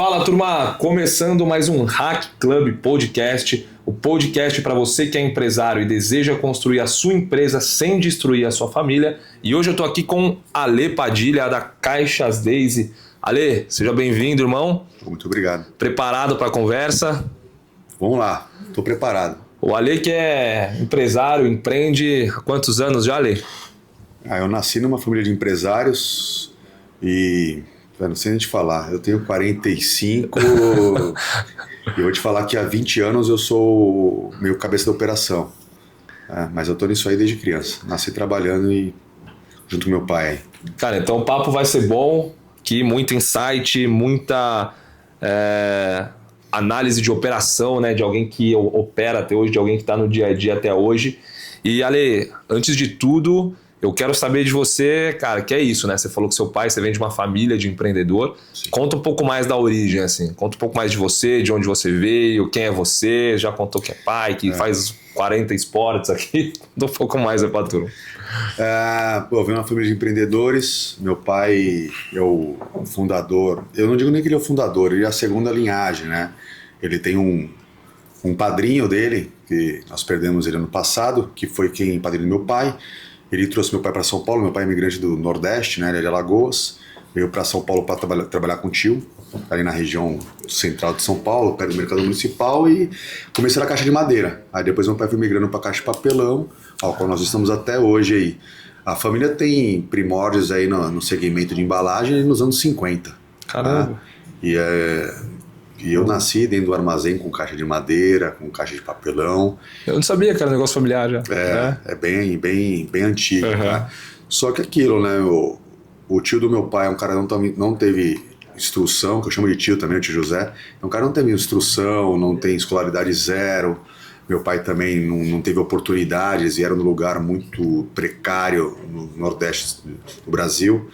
Fala, turma! Começando mais um Hack Club Podcast, o podcast para você que é empresário e deseja construir a sua empresa sem destruir a sua família. E hoje eu tô aqui com Ale Padilha, da Caixas Daisy. Ale, seja bem-vindo, irmão. Muito obrigado. Preparado para a conversa? Vamos lá, tô preparado. O Ale que é empresário, empreende há quantos anos já, Ale? Eu nasci numa família de empresários e... não sei nem te falar, eu tenho 45 e eu vou te falar que há 20 anos eu sou meio cabeça da operação. Mas eu tô nisso aí desde criança. Nasci trabalhando e junto com meu pai. Cara, então o papo vai ser bom, que muito insight, muita análise de operação, né, de alguém que opera até hoje, de alguém que está no dia a dia até hoje. E Ale, antes de tudo, eu quero saber de você, cara, que é isso, né? Você falou que seu pai, você vem de uma família de empreendedor. Sim. Conta um pouco mais da origem, assim. Conta um pouco mais de você, de onde você veio, quem é você. Já contou que é pai, que faz 40 esportes aqui. Conta um pouco mais aí pra turma. Eu venho de uma família de empreendedores. Meu pai é o fundador. Eu não digo nem que ele é o fundador, ele é a segunda linhagem, né? Ele tem um padrinho dele, que nós perdemos ele ano passado, que foi quem padrinho do meu pai. Ele trouxe meu pai para São Paulo. Meu pai é imigrante do Nordeste, né? Ele é de Alagoas. Veio para São Paulo para trabalhar com o tio, ali na região central de São Paulo, perto do mercado municipal, e comecei na caixa de madeira. Aí depois meu pai foi migrando para a caixa de papelão, ao qual nós estamos até hoje aí. A família tem primórdios aí no segmento de embalagem nos anos 50. Caramba! Tá? E eu nasci dentro do armazém com caixa de madeira, com caixa de papelão. Eu não sabia que era um negócio familiar já. É bem antigo. Uhum. Tá? Só que aquilo, né? O tio do meu pai é um cara que não teve instrução, que eu chamo de tio também, o tio José. É um cara que não teve instrução, não tem escolaridade zero. Meu pai também não teve oportunidades e era num lugar muito precário no Nordeste do Brasil.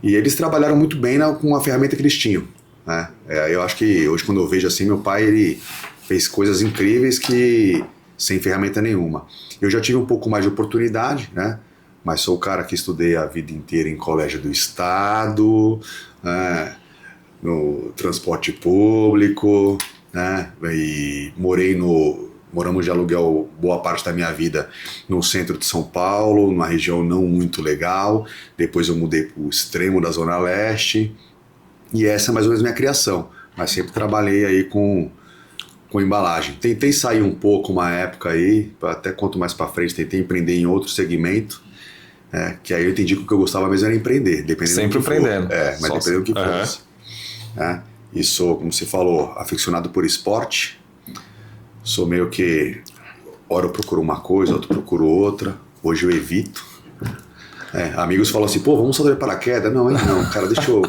E eles trabalharam muito bem com a ferramenta que eles tinham. Né? Eu acho que hoje, quando eu vejo assim, meu pai ele fez coisas incríveis que sem ferramenta nenhuma. Eu já tive um pouco mais de oportunidade, né? Mas sou o cara que estudei a vida inteira em colégio do estado, né? No transporte público, né? E moramos de aluguel boa parte da minha vida no centro de São Paulo, numa região não muito legal. Depois eu mudei para o extremo da Zona Leste. E essa é mais ou menos minha criação, mas sempre trabalhei aí com embalagem. Tentei sair um pouco uma época aí, até quanto mais para frente, tentei empreender em outro segmento, que aí eu entendi que o que eu gostava mesmo era empreender. Sempre empreendendo. Mas dependendo do que fosse. E sou, como você falou, aficionado por esporte. Sou meio que, hora eu procuro uma coisa, outra eu procuro outra. Hoje eu evito. Amigos falam assim, vamos saltar de paraquedas. Não, cara, deixa eu...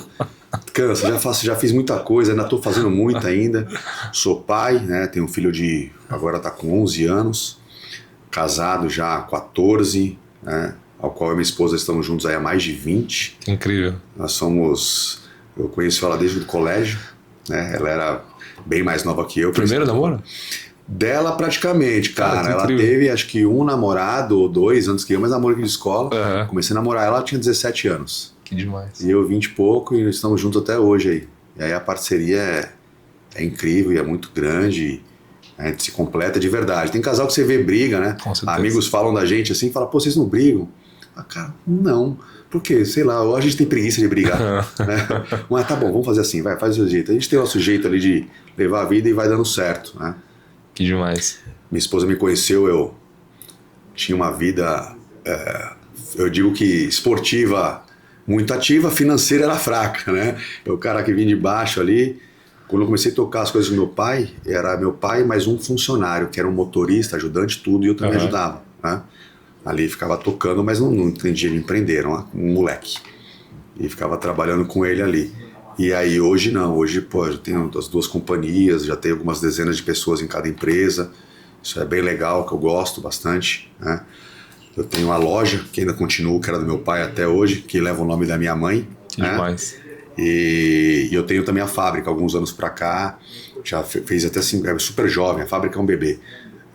Cansa, já fiz muita coisa, ainda estou fazendo muita ainda. Sou pai, né? Tenho um filho agora está com 11 anos, casado já há 14, né? Ao qual eu e minha esposa estamos juntos aí há mais de 20. Incrível. Eu conheço ela desde o colégio, né? Ela era bem mais nova que eu. Primeiro namoro? Dela praticamente, cara. Ela teve acho que um namorado ou dois antes que eu, mas namoro aqui de escola. Uhum. Comecei a namorar ela tinha 17 anos. Que demais. E eu 20 e pouco e estamos juntos até hoje aí. E aí a parceria é incrível e é muito grande. A gente se completa de verdade. Tem casal que você vê briga, né? Com certeza. Amigos falam da gente assim, falam, vocês não brigam? Cara, não. Por quê? Sei lá, a gente tem preguiça de brigar. Né? Mas tá bom, vamos fazer assim, faz o seu jeito. A gente tem o nosso jeito ali de levar a vida e vai dando certo, né? Que demais. Minha esposa me conheceu, eu tinha uma vida, eu digo que esportiva, muito ativa, financeira era fraca, né? O cara que vinha de baixo ali. Quando eu comecei a tocar as coisas com meu pai, era meu pai mais um funcionário, que era um motorista, ajudante, tudo, e eu também ajudava, né? Ali ficava tocando, mas não entendia de empreender, era um moleque. E ficava trabalhando com ele ali. E aí hoje não, hoje eu tenho as duas companhias, já tenho algumas dezenas de pessoas em cada empresa. Isso é bem legal, que eu gosto bastante, né? Eu tenho uma loja que ainda continua, que era do meu pai até hoje, que leva o nome da minha mãe. Que demais. E eu tenho também a fábrica, alguns anos pra cá, já fez até assim, é super jovem, a fábrica é um bebê.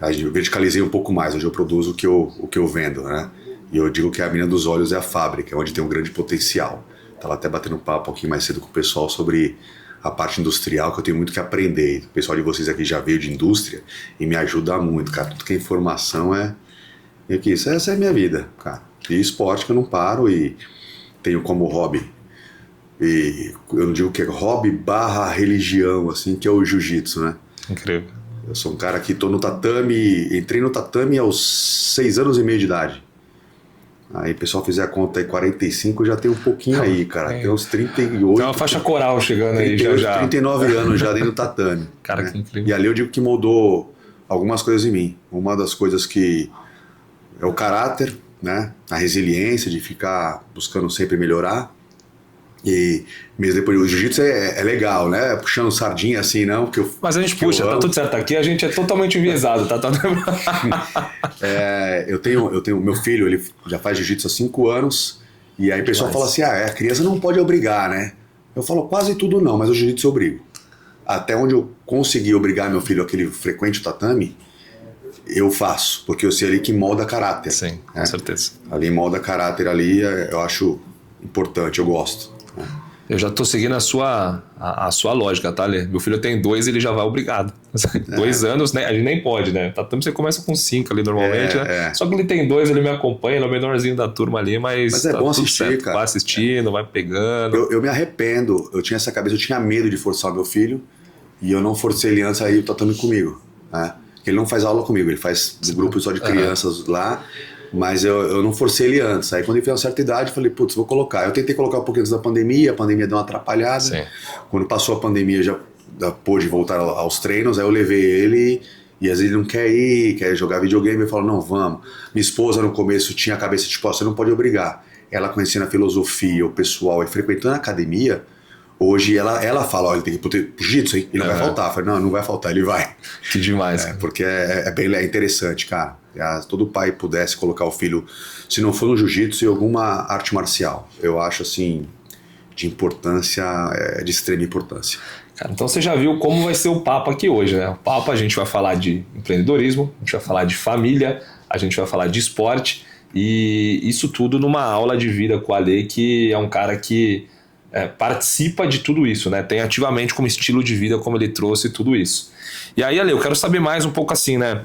Eu verticalizei um pouco mais, hoje eu produzo o que eu vendo, né? E eu digo que a mina dos olhos é a fábrica, onde tem um grande potencial. Estava até batendo um papo aqui mais cedo com o pessoal sobre a parte industrial, que eu tenho muito que aprender. O pessoal de vocês aqui já veio de indústria e me ajuda muito, cara. Tudo que é informação essa é a minha vida, cara. E esporte que eu não paro e tenho como hobby. E eu não digo que é hobby / religião, assim, que é o jiu-jitsu, né? Incrível. Eu sou um cara que tô no tatame, entrei no tatame aos 6 anos e meio de idade. Aí o pessoal fizer a conta aí, 45, já tem um pouquinho aí, cara. Tem uns 38. Tem uma faixa coral chegando 38, aí já. 39 anos já dentro do tatame. Cara, né? que incrível. E ali eu digo que mudou algumas coisas em mim. Uma das coisas que é o caráter, né? A resiliência de ficar buscando sempre melhorar. E mesmo depois o jiu-jitsu é legal, né? Puxando sardinha assim, não. Mas a gente puxa, tá tudo certo. Aqui a gente é totalmente enviesado, tá? eu tenho meu filho, ele já faz jiu-jitsu há 5 anos. E aí o pessoal fala assim: a criança não pode obrigar, né? Eu falo quase tudo não, mas o jiu-jitsu eu obrigo. Até onde eu consegui obrigar meu filho a que ele frequente o tatame, eu faço, porque eu sei ali que molda caráter. Sim, né? Com certeza. Ali molda caráter ali, eu acho importante, eu gosto. Eu já tô seguindo a sua lógica, tá, Lê? Meu filho tem 2 e ele já vai obrigado. 2 anos, né? A gente nem pode, né? Tatame você começa com 5 ali normalmente, né? Só que ele tem 2, ele me acompanha, ele é o menorzinho da turma ali, mas é tá bom tudo assistir, certo. cara. Vai assistindo, vai pegando. Eu me arrependo, eu tinha essa cabeça, eu tinha medo de forçar o meu filho e eu não forcei ele antes a ir o tatame comigo, né? Ele não faz aula comigo, ele faz grupo só de crianças lá. Mas eu não forcei ele antes. Aí quando ele fez uma certa idade, eu falei, putz, vou colocar. Eu tentei colocar um pouquinho antes da pandemia, a pandemia deu uma atrapalhada. Sim. Quando passou a pandemia, já pôde voltar aos treinos, aí eu levei ele, e às vezes ele não quer ir, quer jogar videogame, eu falo, não, vamos. Minha esposa no começo tinha a cabeça tipo, você não pode obrigar. Ela conhecendo a filosofia, o pessoal, e frequentando a academia, hoje ela fala, olha, ele tem que ir pro jiu-jitsu, hein? Ele não vai faltar. Eu falei, não vai faltar, ele vai. Que demais. Porque é bem interessante, cara. Todo pai pudesse colocar o filho, se não for no jiu-jitsu, em alguma arte marcial. Eu acho, assim, de importância, de extrema importância. Cara, então você já viu como vai ser o papo aqui hoje, né? O papo a gente vai falar de empreendedorismo, a gente vai falar de família, a gente vai falar de esporte e isso tudo numa aula de vida com o Ale, que é um cara que participa de tudo isso, né? Tem ativamente como estilo de vida, como ele trouxe tudo isso. E aí, Ale, eu quero saber mais um pouco assim, né?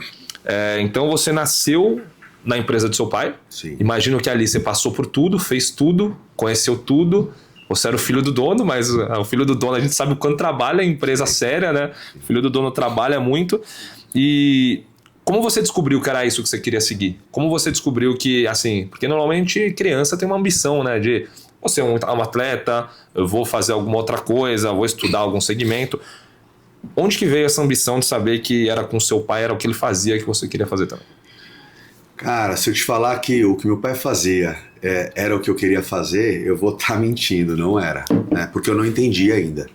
Então você nasceu na empresa do seu pai. Sim. Imagino que ali você passou por tudo, fez tudo, conheceu tudo. Você era o filho do dono, mas o filho do dono a gente sabe o quanto trabalha em empresa séria, né? O filho do dono trabalha muito. E como você descobriu que era isso que você queria seguir? Como você descobriu que, assim, porque normalmente criança tem uma ambição, né? De vou ser um atleta, eu vou fazer alguma outra coisa, vou estudar algum segmento. Onde que veio essa ambição de saber que era com seu pai, era o que ele fazia que você queria fazer também? Cara, se eu te falar que o que meu pai fazia era o que eu queria fazer, eu vou estar mentindo, não era, né? Porque eu não entendi ainda.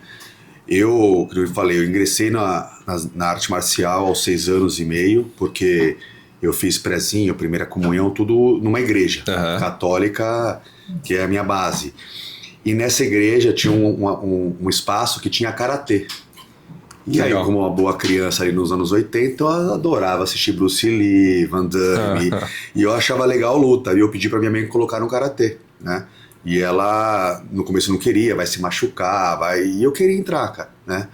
Como eu falei, eu ingressei na arte marcial aos 6 anos e meio, porque eu fiz prezinho, primeira comunhão, tudo numa igreja católica, que é a minha base. E nessa igreja tinha um espaço que tinha karatê. E aí, como uma boa criança ali nos anos 80, eu adorava assistir Bruce Lee, Van Damme, e eu achava legal a luta. E eu pedi pra minha mãe colocar no karatê, né? E ela, no começo, não queria, vai se machucar, e eu queria entrar, cara, né?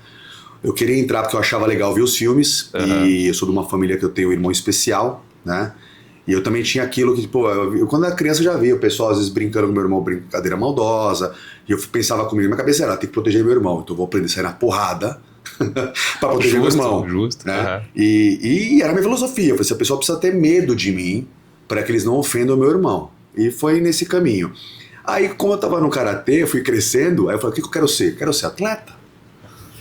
Eu queria entrar porque eu achava legal ver os filmes, e eu sou de uma família que eu tenho um irmão especial, né? E eu também tinha aquilo que, pô, quando era criança eu já via o pessoal às vezes brincando com meu irmão, brincadeira maldosa, e eu pensava comigo, na minha cabeça era, tem que proteger meu irmão, então eu vou aprender a sair na porrada, pra proteger meu irmão. Justo. Né? E era a minha filosofia. Eu falei, a pessoa precisa ter medo de mim para que eles não ofendam o meu irmão. E foi nesse caminho. Aí, como eu tava no karatê, eu fui crescendo, aí eu falei, o que eu quero ser? Quero ser atleta.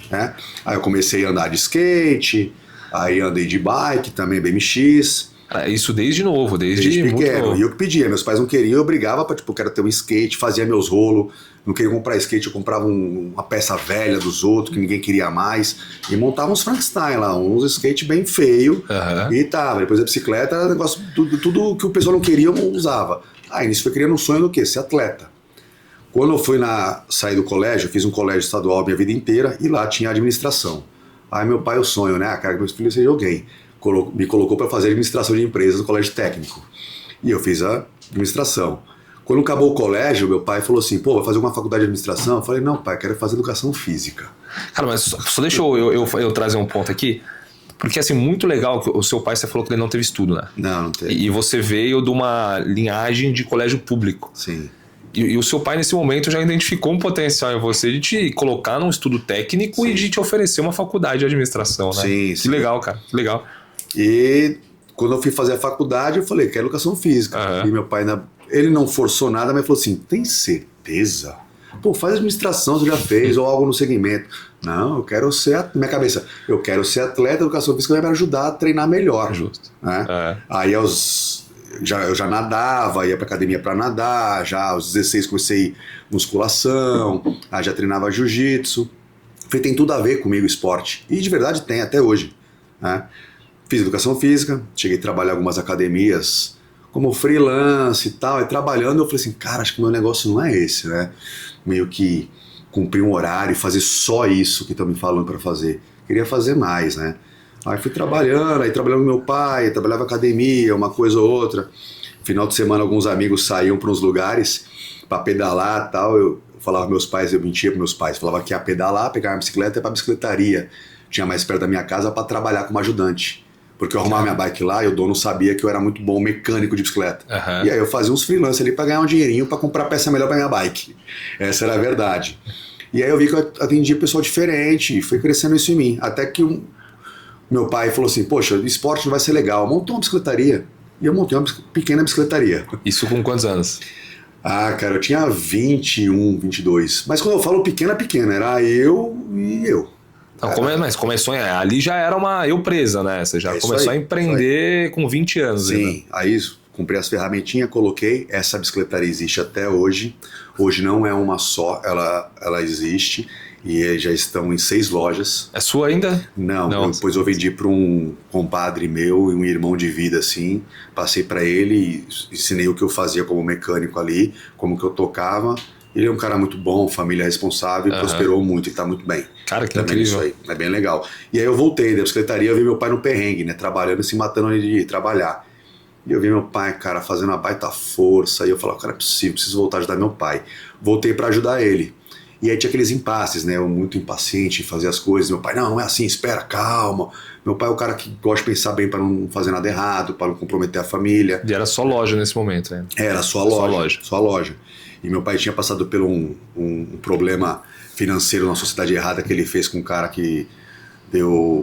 Né? Aí eu comecei a andar de skate, aí andei de bike também, BMX. Isso desde novo, desde pequeno. Muito novo. E eu que pedia, meus pais não queriam, eu brigava pra, tipo, eu quero ter um skate, fazia meus rolos, não queria comprar skate, eu comprava uma peça velha dos outros, que ninguém queria mais, e montava uns Frankenstein lá, uns skate bem feio, e tava, depois a bicicleta, era negócio, tudo que o pessoal não queria, eu usava. Aí nisso foi criando um sonho do quê? Ser atleta. Quando eu fui sair do colégio, eu fiz um colégio estadual a minha vida inteira, e lá tinha administração. Aí meu pai, o sonho, né, cara, que meu filho seja alguém. Me colocou para fazer administração de empresas no colégio técnico. E eu fiz a administração. Quando acabou o colégio, meu pai falou assim, pô, vai fazer uma faculdade de administração? Eu falei, não, pai, quero fazer educação física. Cara, mas só deixa eu trazer um ponto aqui. Porque, assim, muito legal que o seu pai, você falou que ele não teve estudo, né? Não teve. E você veio de uma linhagem de colégio público. Sim. E o seu pai, nesse momento, já identificou um potencial em você de te colocar num estudo técnico e de te oferecer uma faculdade de administração, né? Sim, que legal, cara. Que legal. E quando eu fui fazer a faculdade, eu falei, quero educação física. E meu pai, ele não forçou nada, mas falou assim, tem certeza? Pô, faz administração, você já fez, ou algo no segmento. Não, eu quero ser, minha cabeça, eu quero ser atleta, educação física vai me ajudar a treinar melhor. Justo. Né? Aí eu já nadava, ia pra academia pra nadar, já aos 16 comecei musculação, aí já treinava jiu-jitsu. Tem tudo a ver comigo esporte, e de verdade tem até hoje. Né? Fiz educação física, cheguei a trabalhar em algumas academias como freelance e tal, e trabalhando eu falei assim, cara, acho que o meu negócio não é esse, né? Meio que cumprir um horário e fazer só isso que estão me falando para fazer. Queria fazer mais, né? Aí fui trabalhando, aí trabalhando com meu pai, trabalhava academia, uma coisa ou outra. Final de semana alguns amigos saíam para uns lugares para pedalar e tal, eu falava para meus pais, eu mentia para meus pais, falava que ia pedalar, pegar uma bicicleta e ir para bicicletaria. Tinha mais perto da minha casa para trabalhar como ajudante. Porque eu arrumava minha bike lá e o dono sabia que eu era muito bom mecânico de bicicleta. E aí eu fazia uns freelance ali para ganhar um dinheirinho para comprar peça melhor para minha bike. Essa era a verdade. E aí eu vi que eu atendia pessoal diferente e foi crescendo isso em mim. Até que meu pai falou assim, poxa, esporte não vai ser legal. Montou uma bicicletaria. E eu montei uma pequena bicicletaria. Isso com quantos anos? Ah, cara, eu tinha 21, 22. Mas quando eu falo pequena, era eu e eu. Não, mas começou, ali já era uma eu presa, né? Você já começou a empreender com 20 anos. Sim, aí comprei as ferramentinhas, coloquei, essa bicicletaria existe até hoje. Hoje não é uma só, ela existe e já estão em 6 lojas. É sua ainda? Não. Depois eu vendi para um compadre meu e um irmão de vida assim, passei para ele e ensinei o que eu fazia como mecânico ali, como que eu tocava. Ele é um cara muito bom, família responsável, prosperou muito e tá muito bem. Cara, que incrível. Isso aí, é bem legal. E aí eu voltei da bicicletaria, eu vi meu pai no perrengue, né, trabalhando, se matando de trabalhar. E eu vi meu pai, cara, fazendo uma baita força, e eu falava, cara, é possível, preciso voltar a ajudar meu pai. Voltei pra ajudar ele. E aí tinha aqueles impasses, né, eu muito impaciente em fazer as coisas, meu pai, não é assim, espera, calma. Meu pai é o cara que gosta de pensar bem pra não fazer nada errado, pra não comprometer a família. E era só loja nesse momento, né? Era só loja. E meu pai tinha passado por um problema financeiro na sociedade errada que ele fez com um cara que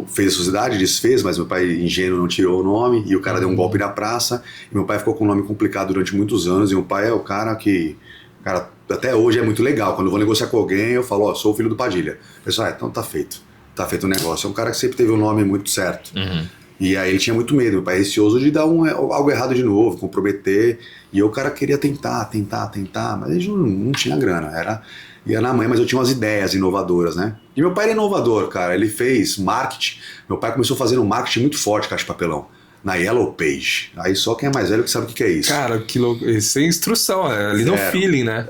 fez a sociedade, desfez, mas meu pai ingênuo não tirou o nome, e o cara deu um golpe na praça, e meu pai ficou com um nome complicado durante muitos anos, e meu pai é o cara que, cara, até hoje é muito legal, quando eu vou negociar com alguém, eu falo, sou o filho do Padilha. O pessoal, então tá feito o negócio. É um cara que sempre teve um nome muito certo. E aí ele tinha muito medo, meu pai é receoso de dar algo errado de novo, comprometer. E eu, o cara queria tentar, mas ele não tinha grana, ia na mãe, mas eu tinha umas ideias inovadoras, né? E meu pai era inovador, cara, ele fez marketing, meu pai começou fazendo um marketing muito forte, caixa de papelão, na Yellow Page. Aí só quem é mais velho que sabe o que é isso. Cara, que louco, sem instrução, ali no feeling, né?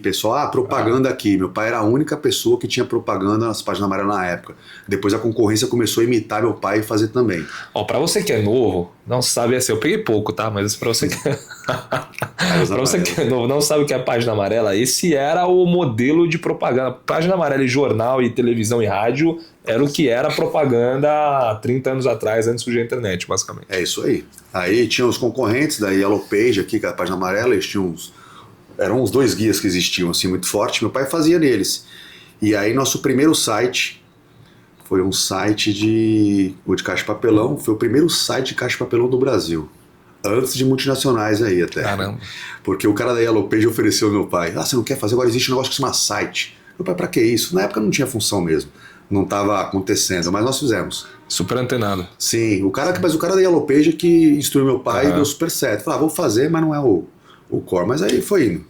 Pessoal, propaganda aqui. Meu pai era a única pessoa que tinha propaganda nas páginas amarelas na época. Depois a concorrência começou a imitar meu pai e fazer também. Pra você que é novo, não sabe assim, eu peguei pouco, tá? Mas pra você que pra você que é novo, não sabe o que é a página amarela, esse era o modelo de propaganda. Página amarela e jornal e televisão e rádio era o que era propaganda há 30 anos atrás, antes de surgir a internet, basicamente. É isso aí. Aí tinha os concorrentes da Yellow Page aqui, que é a página amarela, eles tinham eram uns 2 guias que existiam assim muito forte, meu pai fazia neles. E aí nosso primeiro site foi um site de caixa de papelão, foi o primeiro site de caixa de papelão do Brasil. Antes de multinacionais aí até. Caramba. Porque o cara da Yellow Page ofereceu ao meu pai, você não quer fazer? Agora existe um negócio que se chama site. Meu pai, pra que isso? Na época não tinha função mesmo. Não estava acontecendo, mas nós fizemos. Super antenado. Sim, mas o cara da Yellow Page que instruiu meu pai e deu super certo. Falei, vou fazer, mas não é o core. Mas aí foi indo.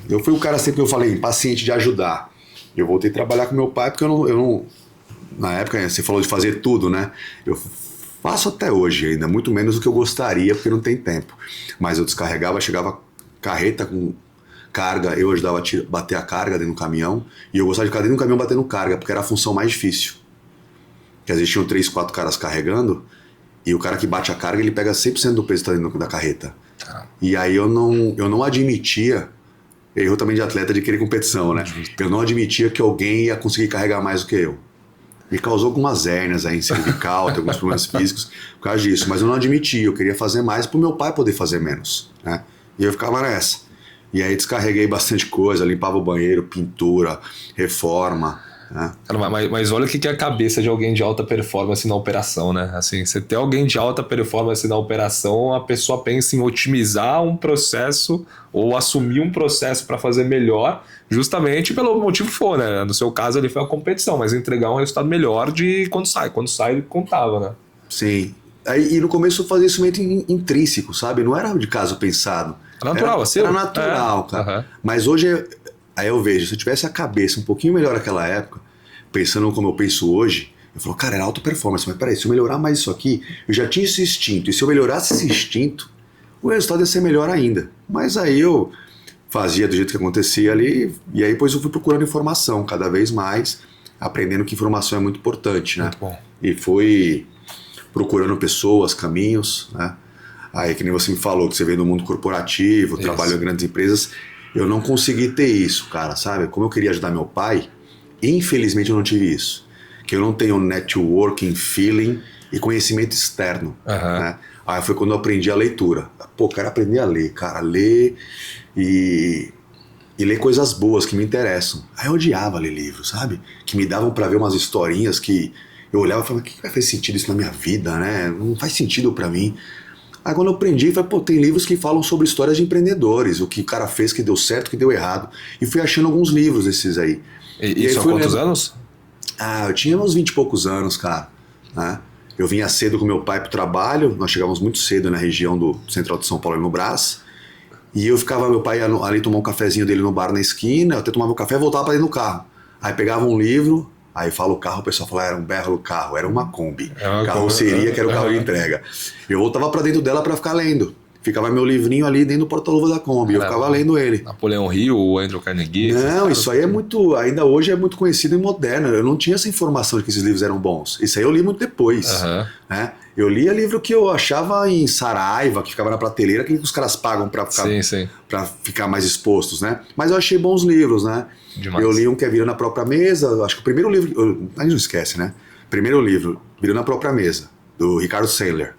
Eu fui o cara sempre que eu falei, impaciente de ajudar. Eu voltei a trabalhar com meu pai porque eu não... Na época, você falou de fazer tudo, né? Eu faço até hoje ainda, muito menos do que eu gostaria, porque não tem tempo. Mas eu descarregava, chegava carreta com carga, eu ajudava a bater a carga dentro do caminhão, e eu gostava de ficar dentro do caminhão batendo carga, porque era a função mais difícil. Porque às vezes tinham 3, 4 caras carregando, e o cara que bate a carga, ele pega 100% do peso que tá dentro da carreta. E aí eu não admitia, erro também de atleta de querer competição, né? Eu não admitia que alguém ia conseguir carregar mais do que eu. Me causou algumas hérnias aí em cervical, tem alguns problemas físicos por causa disso, mas eu não admitia, eu queria fazer mais pro meu pai poder fazer menos, né? E eu ficava nessa. E aí descarreguei bastante coisa, limpava o banheiro, pintura, reforma, né? Mas olha o que é a cabeça de alguém de alta performance na operação, né? Assim, você ter alguém de alta performance na operação, a pessoa pensa em otimizar um processo ou assumir um processo para fazer melhor, justamente pelo motivo que for, né? No seu caso ali foi a competição, mas entregar um resultado melhor de quando sai. Quando sai, ele contava, né? Sim. Aí, e no começo eu fazia isso meio intrínseco, sabe? Não era de caso pensado. Era natural, assim? Era natural, cara. Mas hoje, aí eu vejo, se eu tivesse a cabeça um pouquinho melhor naquela época, pensando como eu penso hoje, eu falo, cara, era alta performance, mas peraí, se eu melhorar mais isso aqui, eu já tinha esse instinto, e se eu melhorasse esse instinto, o resultado ia ser melhor ainda. Mas aí eu fazia do jeito que acontecia ali, e aí depois eu fui procurando informação, cada vez mais, aprendendo que informação é muito importante, né? Muito bom. E fui procurando pessoas, caminhos, né? Aí, que nem você me falou, que você veio do mundo corporativo, trabalhou em grandes empresas, eu não consegui ter isso, cara, sabe? Como eu queria ajudar meu pai, infelizmente eu não tive isso. Que eu não tenho networking, feeling e conhecimento externo, né? Aí foi quando eu aprendi a leitura. Pô, quero aprender a ler, cara, ler e ler coisas boas que me interessam. Aí eu odiava ler livros, sabe? Que me davam pra ver umas historinhas que eu olhava e falava, o que vai fazer sentido isso na minha vida, né? Não faz sentido pra mim. Aí quando eu aprendi, falei, pô, tem livros que falam sobre histórias de empreendedores, o que o cara fez que deu certo, o que deu errado. E fui achando alguns livros desses aí. E isso há quantos anos? Eu tinha uns 20 e poucos anos, cara, né? Eu vinha cedo com meu pai pro trabalho, nós chegávamos muito cedo na região do Central de São Paulo, no Brás, e eu ficava, meu pai ia ali tomar um cafezinho dele no bar na esquina, eu até tomava um café e voltava pra dentro do carro. Aí pegava um livro, aí fala o carro, o pessoal fala, era um belo carro, era uma Kombi, carroceria, que era o carro de entrega. Eu voltava pra dentro dela pra ficar lendo. Ficava meu livrinho ali dentro do porta-luva da Kombi, eu ficava lendo ele. Napoleão Hill, o Andrew Carnegie. Não, isso aí é muito, ainda hoje é muito conhecido e moderno. Eu não tinha essa informação de que esses livros eram bons. Isso aí eu li muito depois, né? Eu lia livro que eu achava em Saraiva, que ficava na prateleira, que os caras pagam pra ficar, pra ficar mais expostos, né? Mas eu achei bons livros, né? Demais. Eu li um que é Virando a Própria Mesa, acho que o primeiro livro, a gente não esquece, né? Primeiro livro, Virando a Própria Mesa, do Ricardo Sandler.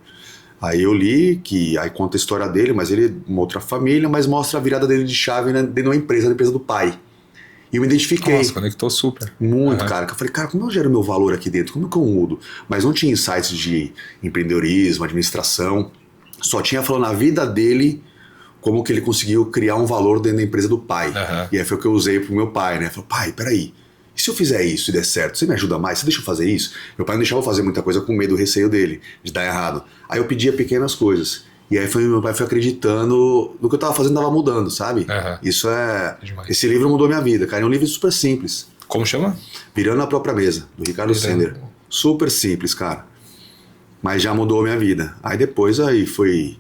Aí eu li, que aí conta a história dele, mas ele é uma outra família, mas mostra a virada dele de chave dentro de uma empresa, na empresa do pai. E eu me identifiquei. Nossa, conectou super. Muito, cara. Que eu falei, cara, como eu gero meu valor aqui dentro? Como que eu mudo? Mas não tinha insights de empreendedorismo, administração. Só tinha falando a vida dele, como que ele conseguiu criar um valor dentro da empresa do pai. E aí foi o que eu usei pro meu pai, né? Falei, pai, peraí. E se eu fizer isso e der certo, você me ajuda mais? Você deixa eu fazer isso? Meu pai não deixava eu fazer muita coisa com medo, receio dele, de dar errado. Aí eu pedia pequenas coisas. E aí meu pai foi acreditando no que eu tava fazendo, tava mudando, sabe? Isso é... Esse livro mudou minha vida, cara. É um livro super simples. Como chama? Virando a Própria Mesa, do Ricardo Sandler. Super simples, cara. Mas já mudou a minha vida. Aí depois aí fui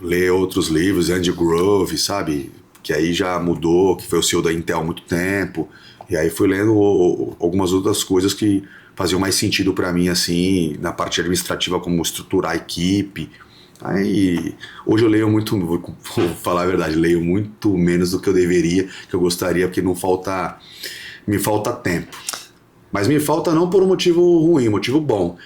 ler outros livros, Andy Grove, sabe? Que aí já mudou, que foi o CEO da Intel há muito tempo. E aí fui lendo algumas outras coisas que faziam mais sentido para mim, assim, na parte administrativa, como estruturar a equipe. Aí, hoje eu leio muito, vou falar a verdade, leio muito menos do que eu deveria, que eu gostaria, porque me falta tempo. Mas me falta não por um motivo ruim, um motivo bom.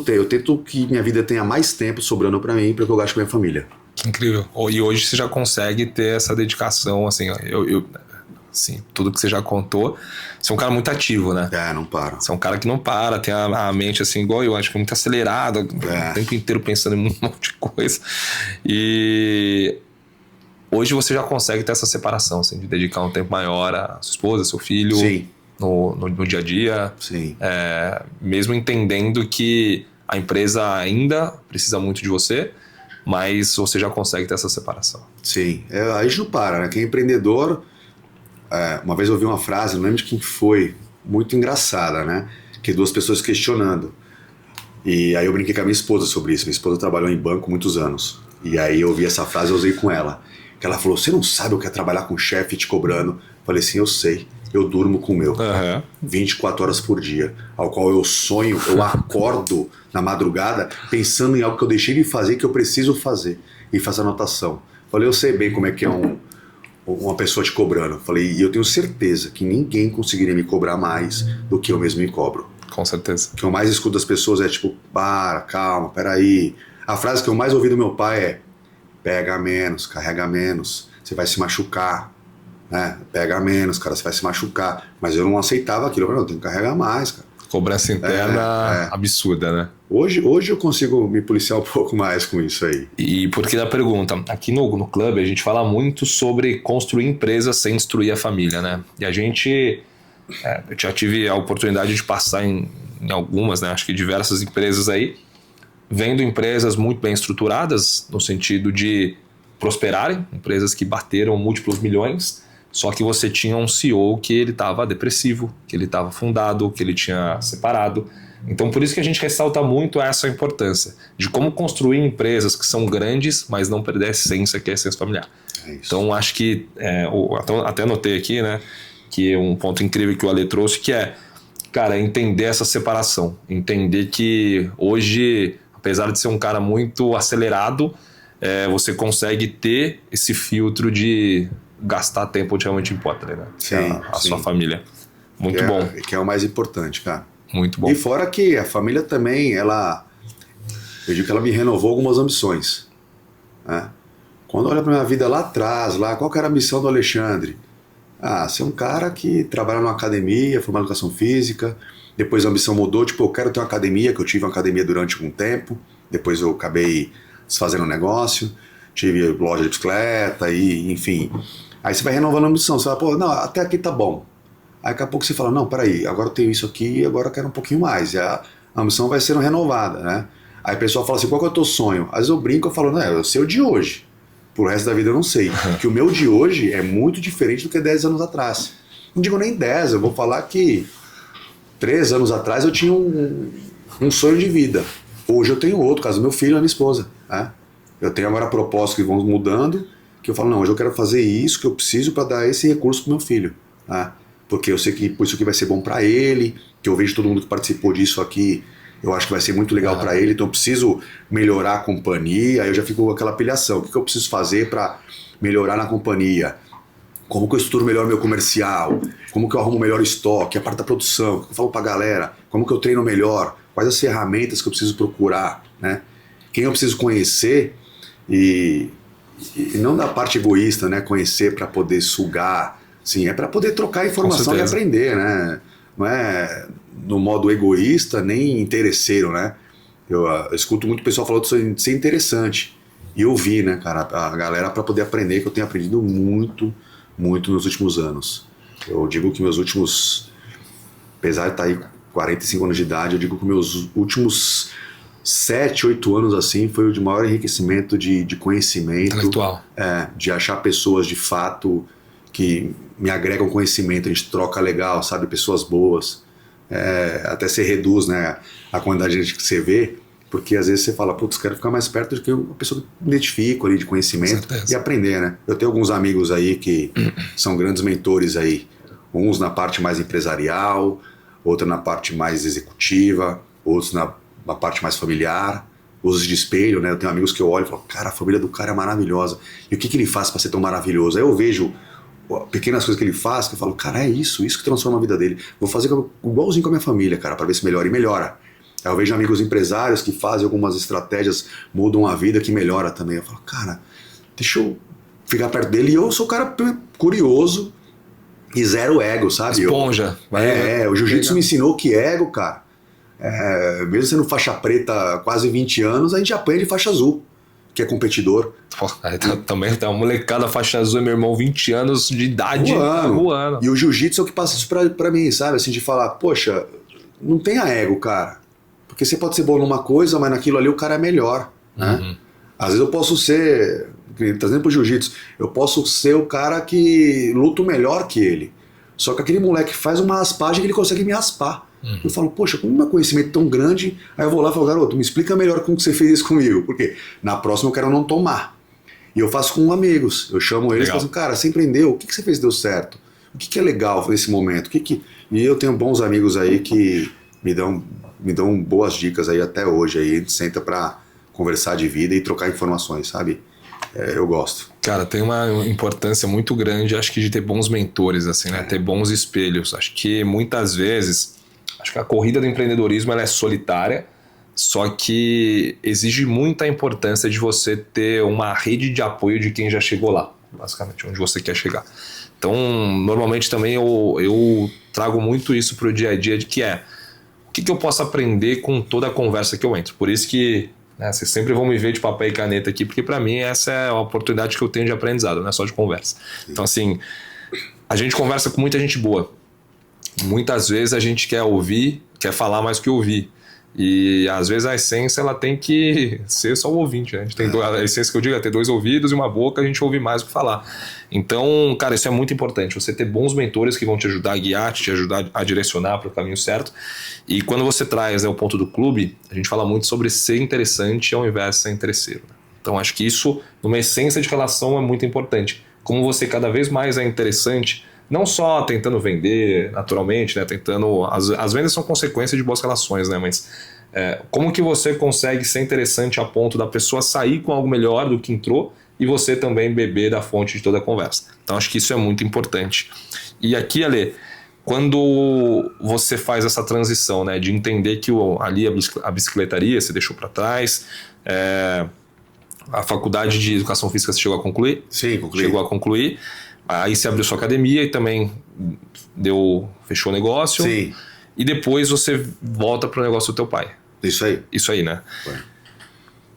Eu tento que minha vida tenha mais tempo sobrando para mim, para que eu gaste com a minha família. Incrível. E hoje você já consegue ter essa dedicação, assim, assim, tudo que você já contou. Você é um cara muito ativo, né? Não para. Você é um cara que não para, tem a mente assim, igual eu, acho que muito acelerada, o tempo inteiro pensando em um monte de coisa. E hoje você já consegue ter essa separação, assim, de dedicar um tempo maior à sua esposa, seu filho. Sim. No dia a dia. Sim. Mesmo entendendo que a empresa ainda precisa muito de você, mas você já consegue ter essa separação. Sim. A gente não para, né? Quem é empreendedor... uma vez eu ouvi uma frase, não lembro de quem foi, muito engraçada, né? Que duas pessoas questionando. E aí eu brinquei com a minha esposa sobre isso. Minha esposa trabalhou em banco muitos anos. E aí eu ouvi essa frase e eu usei com ela. Que ela falou, você não sabe o que é trabalhar com um chefe te cobrando? Eu falei assim, eu sei. Eu durmo com o meu. 24 horas por dia. Ao qual eu sonho, eu acordo na madrugada pensando em algo que eu deixei de fazer, que eu preciso fazer. e faz anotação. Falei, eu sei bem como é que é uma pessoa te cobrando. Falei, e eu tenho certeza que ninguém conseguiria me cobrar mais do que eu mesmo me cobro. Com certeza. O que eu mais escuto das pessoas é tipo, para, calma, peraí. A frase que eu mais ouvi do meu pai é, pega menos, carrega menos, você vai se machucar. Né? Pega menos, cara, você vai se machucar. Mas eu não aceitava aquilo, eu falei, não, eu tenho que carregar mais, cara. Cobrança interna absurda, né? Hoje eu consigo me policiar um pouco mais com isso aí. E porque da pergunta, aqui no clube a gente fala muito sobre construir empresas sem destruir a família, né? E a gente, eu já tive a oportunidade de passar em algumas, né? Acho que diversas empresas aí, vendo empresas muito bem estruturadas, no sentido de prosperarem, empresas que bateram múltiplos milhões, só que você tinha um CEO que ele estava depressivo, que ele estava fundado, que ele tinha separado. Então por isso que a gente ressalta muito essa importância de como construir empresas que são grandes, mas não perder a essência, que é a essência familiar. Então acho que, até anotei aqui, né, que um ponto incrível que o Ale trouxe, que é, cara, entender essa separação, entender que hoje, apesar de ser um cara muito acelerado, você consegue ter esse filtro de gastar tempo onde realmente importa, né? Sim, a sua família. Muito bom. Que é o mais importante, cara. Muito bom. E fora que a família também, eu digo que ela me renovou algumas ambições. Né? Quando olha pra minha vida lá atrás, qual que era a missão do Alexandre? Ser um cara que trabalha numa academia, formar educação física, depois a ambição mudou, tipo, eu quero ter uma academia, que eu tive uma academia durante algum tempo, depois eu acabei desfazendo um negócio, tive loja de bicicleta, e enfim. Aí você vai renovando a ambição, você fala, pô, não, até aqui tá bom. Aí daqui a pouco você fala, não, peraí, agora eu tenho isso aqui, agora eu quero um pouquinho mais. E a ambição vai sendo renovada, né? Aí o pessoal fala assim, qual que é o teu sonho? Às vezes eu brinco, eu falo, não, eu sei o de hoje. Pro resto da vida eu não sei. Que o meu de hoje é muito diferente do que 10 anos atrás. Não digo nem 10, eu vou falar que 3 anos atrás eu tinha um sonho de vida. Hoje eu tenho outro, caso do meu filho e da minha esposa. Né? Eu tenho agora propósitos que vão mudando, que eu falo, não, hoje eu quero fazer isso que eu preciso para dar esse recurso pro meu filho. Né? Porque eu sei que isso aqui vai ser bom para ele, que eu vejo todo mundo que participou disso aqui, eu acho que vai ser muito legal para ele, então eu preciso melhorar a companhia, aí eu já fico com aquela pilhação, o que eu preciso fazer para melhorar na companhia? Como que eu estruturo melhor meu comercial? Como que eu arrumo melhor estoque, a parte da produção, o que eu falo pra galera? Como que eu treino melhor? Quais as ferramentas que eu preciso procurar? Né? Quem eu preciso conhecer e não da parte egoísta, né? Conhecer para poder sugar, sim, é para poder trocar informação e aprender, né? Não é no modo egoísta nem interesseiro, né? Eu escuto muito o pessoal falando de ser interessante. E eu vi, né, cara, a galera para poder aprender, que eu tenho aprendido muito, muito nos últimos anos. Eu digo que meus últimos, apesar de estar aí 45 anos de idade, eu digo que meus últimos 7, 8 anos assim foi o de maior enriquecimento de conhecimento. Intelectual. De achar pessoas de fato que me agregam conhecimento, a gente troca legal, sabe, pessoas boas. Até você reduz, né, a quantidade de gente que você vê, porque às vezes você fala, putz, quero ficar mais perto do que uma pessoa que me identifico ali de conhecimento e aprender, né. Eu tenho alguns amigos aí que são grandes mentores aí, uns na parte mais empresarial, outros na parte mais executiva, outros na parte mais familiar, usos de espelho, né, eu tenho amigos que eu olho e falo, cara, a família do cara é maravilhosa, e o que ele faz para ser tão maravilhoso? Aí eu vejo pequenas coisas que ele faz, que eu falo, cara, é isso que transforma a vida dele. Vou fazer igualzinho com a minha família, cara, para ver se melhora. E melhora. Aí eu vejo amigos empresários que fazem algumas estratégias, mudam a vida, que melhora também. Eu falo, cara, deixa eu ficar perto dele. E eu sou um cara curioso e zero ego, sabe? Esponja. O jiu-jitsu me ensinou que ego, cara, mesmo sendo faixa preta há quase 20 anos, a gente apanha de faixa azul, que é competidor. Também tá uma molecada faixa azul, meu irmão, 20 anos de idade voando. E o jiu-jitsu é o que passa isso pra mim, sabe? Assim, de falar, poxa, não tenha ego, cara. Porque você pode ser bom numa coisa, mas naquilo ali o cara é melhor, né? Às vezes eu posso ser, trazendo pro jiu-jitsu, eu posso ser o cara que luto melhor que ele. Só que aquele moleque faz uma raspagem que ele consegue me raspar. Eu falo, poxa, com um conhecimento tão grande, aí eu vou lá e falo, garoto, me explica melhor como que você fez isso comigo, porque na próxima eu quero não tomar. E eu faço com amigos, eu chamo eles e falo assim, cara, você empreendeu, o que você fez que deu certo? O que é legal nesse momento? E eu tenho bons amigos aí que me dão boas dicas aí até hoje, aí a gente senta pra conversar de vida e trocar informações, sabe? eu gosto. Cara, tem uma importância muito grande, acho que de ter bons mentores, assim, né? Ter bons espelhos. Acho que muitas vezes, acho que a corrida do empreendedorismo ela é solitária, só que exige muita importância de você ter uma rede de apoio de quem já chegou lá, basicamente, onde você quer chegar. Então, normalmente também eu trago muito isso para o dia a dia, de que o que eu posso aprender com toda a conversa que eu entro. Por isso que vocês sempre vão me ver de papel e caneta aqui, porque para mim essa é a oportunidade que eu tenho de aprendizado, não é só de conversa. Então, assim, a gente conversa com muita gente boa. Muitas vezes a gente quer ouvir, quer falar mais que ouvir. E às vezes a essência ela tem que ser só o ouvinte, né? A gente tem a essência que eu digo é ter 2 ouvidos e uma boca, a gente ouve mais do que falar. Então, cara, isso é muito importante, você ter bons mentores que vão te ajudar a guiar, te ajudar a direcionar para o caminho certo. E quando você traz o ponto do clube, a gente fala muito sobre ser interessante ao invés de ser interesseiro, né? Então acho que isso, numa essência de relação, é muito importante. Como você cada vez mais é interessante, não só tentando vender naturalmente, né? Tentando. As vendas são consequência de boas relações, né? Mas como que você consegue ser interessante a ponto da pessoa sair com algo melhor do que entrou e você também beber da fonte de toda a conversa? Então acho que isso é muito importante. E aqui, Ale, quando você faz essa transição, né? De entender que ali a bicicletaria você deixou para trás, a faculdade de educação física você chegou a concluir? Sim, concluí. Chegou a concluir. Aí você abriu sua academia e também fechou o negócio. Sim. E depois você volta para o negócio do teu pai. Isso aí. Isso aí, né? Foi.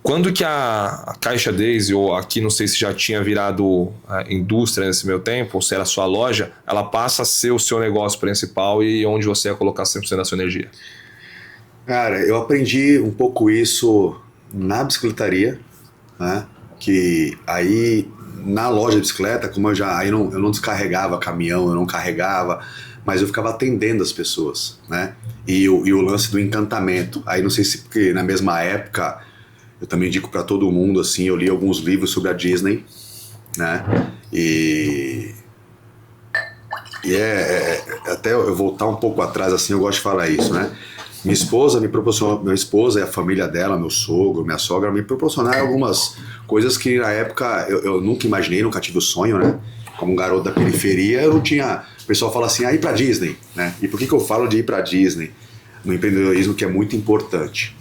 Quando que a Caixa Daisy, ou aqui não sei se já tinha virado a indústria nesse meio tempo, ou se era a sua loja, ela passa a ser o seu negócio principal e onde você ia colocar 100% da sua energia? Cara, eu aprendi um pouco isso na bicicletaria, né? Que aí na loja de bicicleta, como eu não descarregava caminhão, eu não carregava, mas eu ficava atendendo as pessoas, né? E o lance do encantamento. Aí não sei se porque na mesma época, eu também digo para todo mundo, assim, eu li alguns livros sobre a Disney, né? E até eu voltar um pouco atrás, assim, eu gosto de falar isso, né? Minha esposa e a família dela, meu sogro, minha sogra, me proporcionaram algumas coisas que na época eu nunca imaginei, nunca tive o sonho, né? Como um garoto da periferia, eu não tinha... O pessoal fala assim, ir pra Disney, né? E por que eu falo de ir pra Disney? No empreendedorismo, que é muito importante.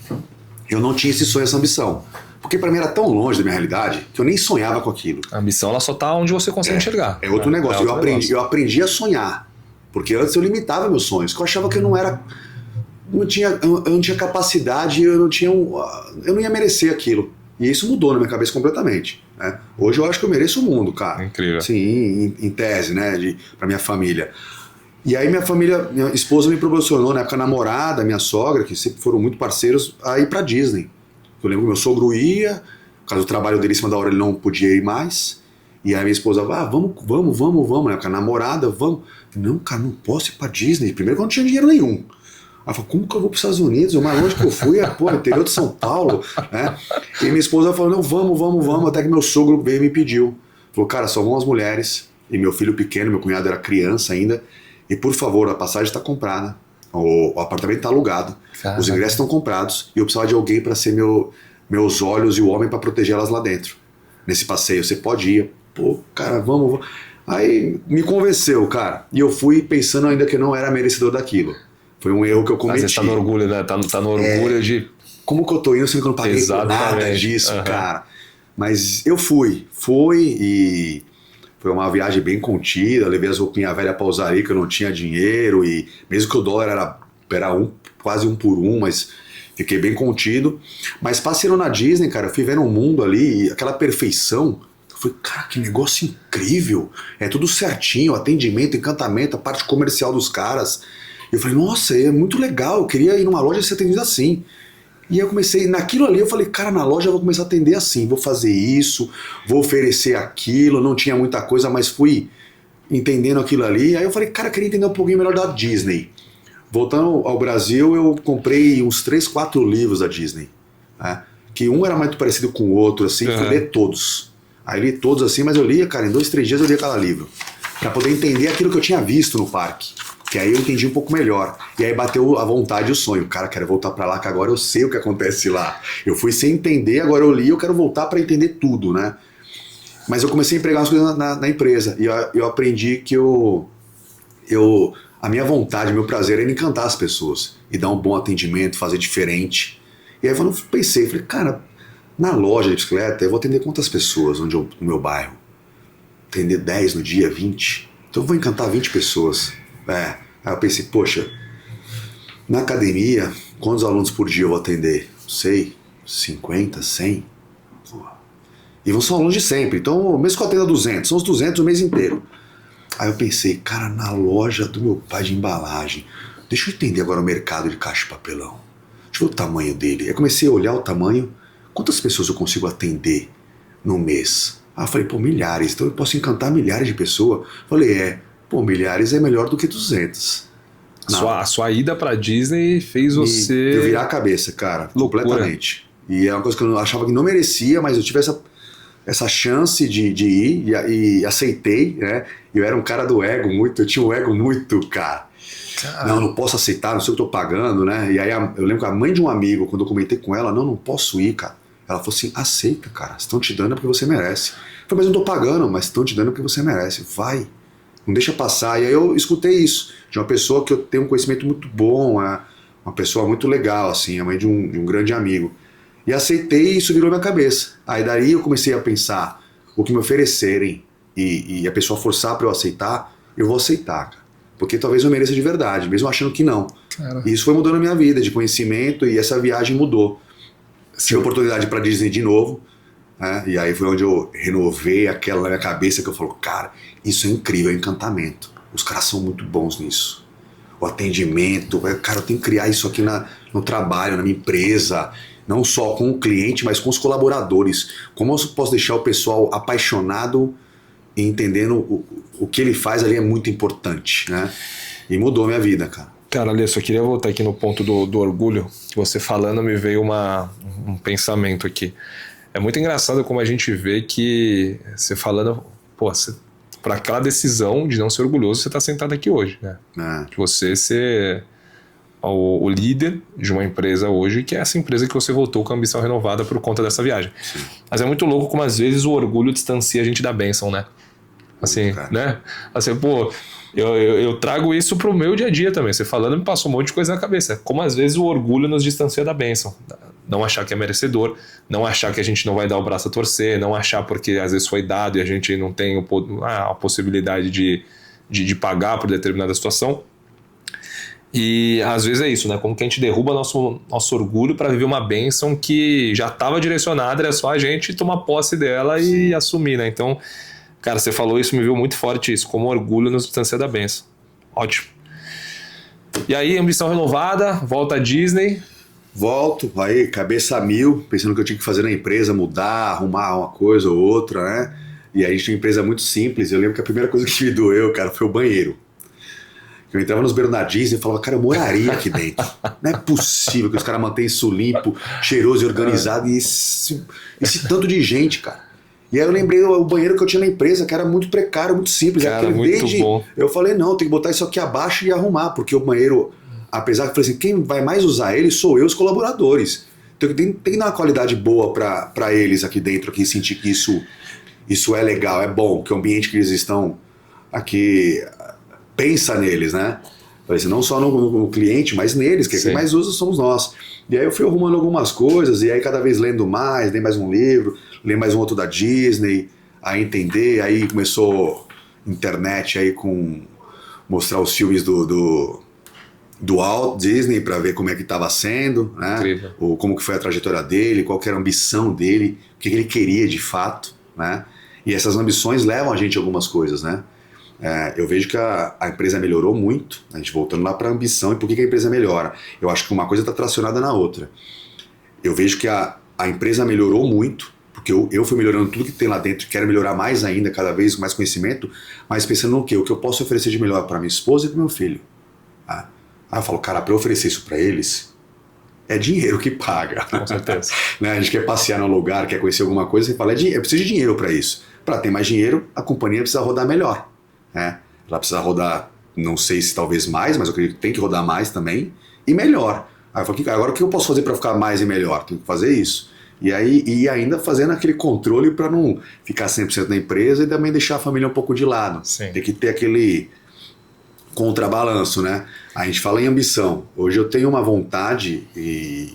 Eu não tinha esse sonho, essa ambição. Porque pra mim era tão longe da minha realidade que eu nem sonhava com aquilo. A ambição, ela só tá onde você consegue enxergar. É outro negócio. Eu aprendi a sonhar. Porque antes eu limitava meus sonhos, porque eu achava que eu não tinha capacidade, eu não ia merecer aquilo. E isso mudou na minha cabeça completamente, né? Hoje eu acho que eu mereço o mundo, cara. Incrível. Sim, em tese, né? Pra minha família. E aí minha esposa me proporcionou, na época, a namorada, minha sogra, que sempre foram muito parceiros, a ir pra Disney. Eu lembro que meu sogro ia, por causa do trabalho dele, em cima da hora ele não podia ir mais. E aí minha esposa, vamos, né? Com a namorada, vamos. Não, cara, não posso ir pra Disney. Primeiro que eu não tinha dinheiro nenhum. Ela falou, como que eu vou para os Estados Unidos? O mais longe que eu fui é, interior de São Paulo, né? E minha esposa falou, não, vamos, até que meu sogro veio e me pediu. Falou, cara, só vão as mulheres, e meu filho pequeno, meu cunhado era criança ainda, e por favor, a passagem está comprada, o apartamento está alugado, os ingressos estão comprados, e eu precisava de alguém para ser meus olhos e o homem para proteger elas lá dentro. Nesse passeio, você pode ir. Pô, cara, vamos. Aí me convenceu, cara, e eu fui pensando ainda que eu não era merecedor daquilo. Foi um erro que eu cometi. Mas você tá no orgulho, né? Tá no orgulho de... Como que eu tô indo, sendo que eu não paguei por nada disso, cara. Mas eu fui e foi uma viagem bem contida, levei as roupinhas velhas pra usar aí, que eu não tinha dinheiro, e mesmo que o dólar era quase 1 por 1, mas fiquei bem contido. Mas passeando na Disney, cara, eu fui vendo um mundo ali, e aquela perfeição, eu falei, cara, que negócio incrível, é tudo certinho, atendimento, encantamento, a parte comercial dos caras. Eu falei, nossa, é muito legal, eu queria ir numa loja e ser atendido assim. E eu comecei, naquilo ali eu falei, cara, na loja eu vou começar a atender assim, vou fazer isso, vou oferecer aquilo, não tinha muita coisa, mas fui entendendo aquilo ali. Aí eu falei, cara, eu queria entender um pouquinho melhor da Disney. Voltando ao Brasil, eu comprei uns 3, 4 livros da Disney, né? Que um era muito parecido com o outro, assim, fui ler todos. Aí li todos assim, mas eu lia, cara, em 2, 3 dias eu lia cada livro, pra poder entender aquilo que eu tinha visto no parque. Que aí eu entendi um pouco melhor. E aí bateu a vontade e o sonho. Cara, quero voltar pra lá, que agora eu sei o que acontece lá. Eu fui sem entender, agora eu li, eu quero voltar pra entender tudo, né? Mas eu comecei a empregar umas coisas na empresa. E eu aprendi que a minha vontade, meu prazer era encantar as pessoas. E dar um bom atendimento, fazer diferente. E aí eu pensei, falei, cara, na loja de bicicleta eu vou atender quantas pessoas no meu bairro? Atender 10 no dia, 20? Então eu vou encantar 20 pessoas. Aí eu pensei, poxa, na academia, quantos alunos por dia eu vou atender? Não sei, 50, 100? E vão ser alunos de sempre, então mesmo que eu atenda 200, são os 200 o mês inteiro. Aí eu pensei, cara, na loja do meu pai de embalagem, deixa eu entender agora o mercado de caixa de papelão. Deixa eu ver o tamanho dele. Aí comecei a olhar o tamanho, quantas pessoas eu consigo atender no mês? Eu falei, pô, milhares, então eu posso encantar milhares de pessoas. Falei, milhares é melhor do que 200. A sua ida pra Disney fez você... Eu virar a cabeça, cara, loucura. Completamente. E é uma coisa que eu achava que não merecia, mas eu tive essa chance de ir e aceitei, né? Eu era um cara do ego muito, eu tinha um ego muito, cara. Não posso aceitar, não sei o que eu tô pagando, né? E aí eu lembro que a mãe de um amigo, quando eu comentei com ela, não posso ir, cara. Ela falou assim, aceita, cara, estão te dando é porque você merece. Eu falei, mas eu não tô pagando, mas estão te dando é porque você merece. Vai, não deixa passar. E aí eu escutei isso, de uma pessoa que eu tenho um conhecimento muito bom, uma pessoa muito legal, assim, a mãe de um grande amigo. E aceitei e isso virou minha cabeça. Aí daí eu comecei a pensar, o que me oferecerem e a pessoa forçar para eu aceitar, eu vou aceitar, cara. Porque talvez eu mereça de verdade, mesmo achando que não. Cara. E isso foi mudando a minha vida de conhecimento e essa viagem mudou. Tive a oportunidade para Disney de novo, né? E aí foi onde eu renovei aquela na minha cabeça que eu falo, cara, isso é incrível, é encantamento. Os caras são muito bons nisso. O atendimento, cara, eu tenho que criar isso aqui no trabalho, na minha empresa. Não só com o cliente, mas com os colaboradores. Como eu posso deixar o pessoal apaixonado e entendendo o que ele faz ali é muito importante, né? E mudou a minha vida, cara. Cara, Alê, só queria voltar aqui no ponto do orgulho. Você falando, me veio um pensamento aqui. É muito engraçado como a gente vê que você falando, pô, para aquela decisão de não ser orgulhoso, você tá sentado aqui hoje, né? De você ser o líder de uma empresa hoje, que é essa empresa que você voltou com a ambição renovada por conta dessa viagem. Sim. Mas é muito louco como às vezes o orgulho distancia a gente da bênção, né? Assim, né? Assim, pô, eu trago isso pro meu dia a dia também. Você falando me passou um monte de coisa na cabeça. Como às vezes o orgulho nos distancia da bênção. Não achar que é merecedor, não achar que a gente não vai dar o braço a torcer, não achar porque às vezes foi dado e a gente não tem a possibilidade de pagar por determinada situação. E às vezes é isso, né? Como que a gente derruba nosso orgulho para viver uma bênção que já estava direcionada, era só a gente tomar posse dela e assumir, né? Então, cara, você falou isso, me viu muito forte isso, como orgulho nos distancia da bênção. Ótimo. E aí, ambição renovada, volta à Disney. Volto, aí cabeça a mil, pensando que eu tinha que fazer na empresa, mudar, arrumar uma coisa ou outra, né? E aí a gente tinha uma empresa muito simples, eu lembro que a primeira coisa que me doeu, cara, foi o banheiro. Eu entrava nos beiros da Disney e falava, cara, eu moraria aqui dentro. Não é possível que os caras mantenham isso limpo, cheiroso e organizado, e esse tanto de gente, cara. E aí eu lembrei o banheiro que eu tinha na empresa, que era muito precário, muito simples. Cara, muito bom. Eu falei, não, tem que botar isso aqui abaixo e arrumar, porque o banheiro, apesar que eu falei assim, quem vai mais usar ele sou eu e os colaboradores. Então tem que dar uma qualidade boa para eles aqui dentro, aqui sentir que isso é legal, é bom, que o ambiente que eles estão aqui... pensa neles, né? Falei assim, não só no cliente, mas neles, que quem mais usa somos nós. E aí eu fui arrumando algumas coisas, e aí cada vez lendo mais, li mais um livro, li mais um outro da Disney, a entender, aí começou internet aí com mostrar os filmes do Walt Disney para ver como é que estava sendo, né? Como que foi a trajetória dele, qual que era a ambição dele, o que ele queria de fato, né? E essas ambições levam a gente a algumas coisas, né? Eu vejo que a empresa melhorou muito, a gente voltando lá para a ambição. E por que a empresa melhora? Eu acho que uma coisa está tracionada na outra. Eu vejo que a empresa melhorou muito, porque eu fui melhorando tudo que tem lá dentro, quero melhorar mais ainda, cada vez com mais conhecimento, mas pensando no quê? O que eu posso oferecer de melhor para minha esposa e para meu filho. Aí eu falo, cara, para eu oferecer isso para eles, é dinheiro que paga. Com certeza. Né? A gente quer passear num lugar, quer conhecer alguma coisa, você fala, eu preciso de dinheiro para isso. Para ter mais dinheiro, a companhia precisa rodar melhor. Ela precisa rodar, não sei se talvez mais, mas eu acredito que tem que rodar mais também e melhor. Aí eu falei, agora o que eu posso fazer para ficar mais e melhor? Tenho que fazer isso. E ainda fazendo aquele controle para não ficar 100% na empresa e também deixar a família um pouco de lado. Sim. Tem que ter aquele contrabalanço, né? A gente fala em ambição. Hoje eu tenho uma vontade, e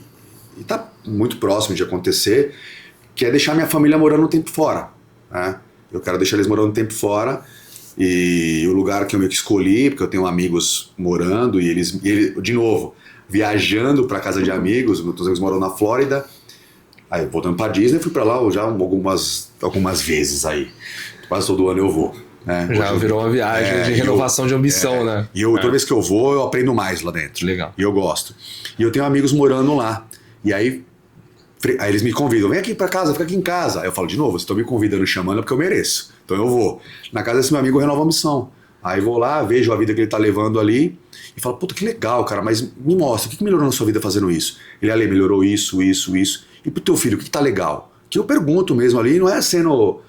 tá muito próximo de acontecer, que é deixar minha família morando um tempo fora, né? Eu quero deixar eles morando um tempo fora, e o lugar que eu meio que escolhi, porque eu tenho amigos morando, e eles de novo, viajando para casa de amigos, meus amigos moram na Flórida. Aí, voltando para Disney, fui para lá já algumas vezes aí. Quase todo ano eu vou. Né? Já hoje, virou uma viagem de renovação de ambição, né? E toda vez que eu vou, eu aprendo mais lá dentro. Legal. E eu gosto. E eu tenho amigos morando lá. E aí eles me convidam, vem aqui para casa, fica aqui em casa. Aí eu falo, de novo, vocês estão me convidando, chamando, é porque eu mereço. Então eu vou. Na casa desse meu amigo, eu renovo a missão. Aí vou lá, vejo a vida que ele tá levando ali e falo, puta, que legal, cara, mas me mostra, o que melhorou na sua vida fazendo isso? Ele, Ale, melhorou isso. E pro teu filho, o que tá legal? Que eu pergunto mesmo ali, não é sendo...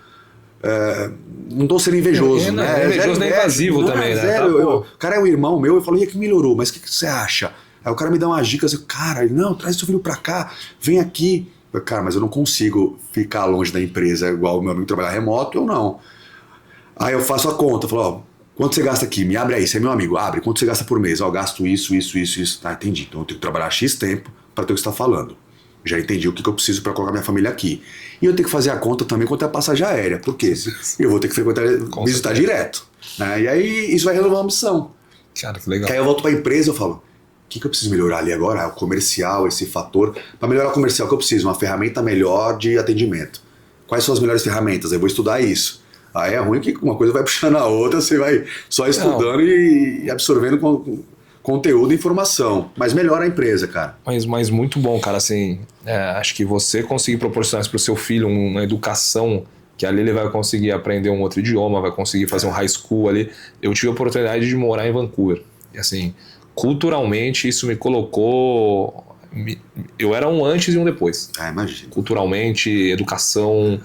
não tô sendo invejoso, né? Invejoso nem invasivo também, né? O cara é um irmão meu, eu falo, e aí, que melhorou? Mas o que você acha? Aí o cara me dá umas dicas, eu, cara, ele, não, traz seu filho pra cá, vem aqui. Eu, cara, mas eu não consigo ficar longe da empresa igual o meu amigo trabalhar remoto, eu não. Aí eu faço a conta, falo, ó, quanto você gasta aqui? Me abre aí, você é meu amigo, abre, quanto você gasta por mês? Ó, eu gasto isso. Tá, entendi, então eu tenho que trabalhar X tempo para ter o que você está falando. Já entendi o que eu preciso para colocar minha família aqui. E eu tenho que fazer a conta também quanto é a passagem aérea, porque eu vou ter que visitar direto. Né? E aí isso vai renovar a missão. Cara, que legal. Que aí eu volto para a empresa e eu falo, o que eu preciso melhorar ali agora? O comercial, esse fator. Para melhorar o comercial, o que eu preciso? Uma ferramenta melhor de atendimento. Quais são as melhores ferramentas? Eu vou estudar isso. Aí é ruim que uma coisa vai puxando a outra, você vai só estudando e absorvendo conteúdo e informação. Mas melhora a empresa, cara. Mas muito bom, cara. Assim, acho que você conseguir proporcionar isso pro seu filho, uma educação que ali ele vai conseguir aprender um outro idioma, vai conseguir fazer um high school ali. Eu tive a oportunidade de morar em Vancouver. E assim, culturalmente isso me colocou... Eu era um antes e um depois. Imagina. Culturalmente, educação...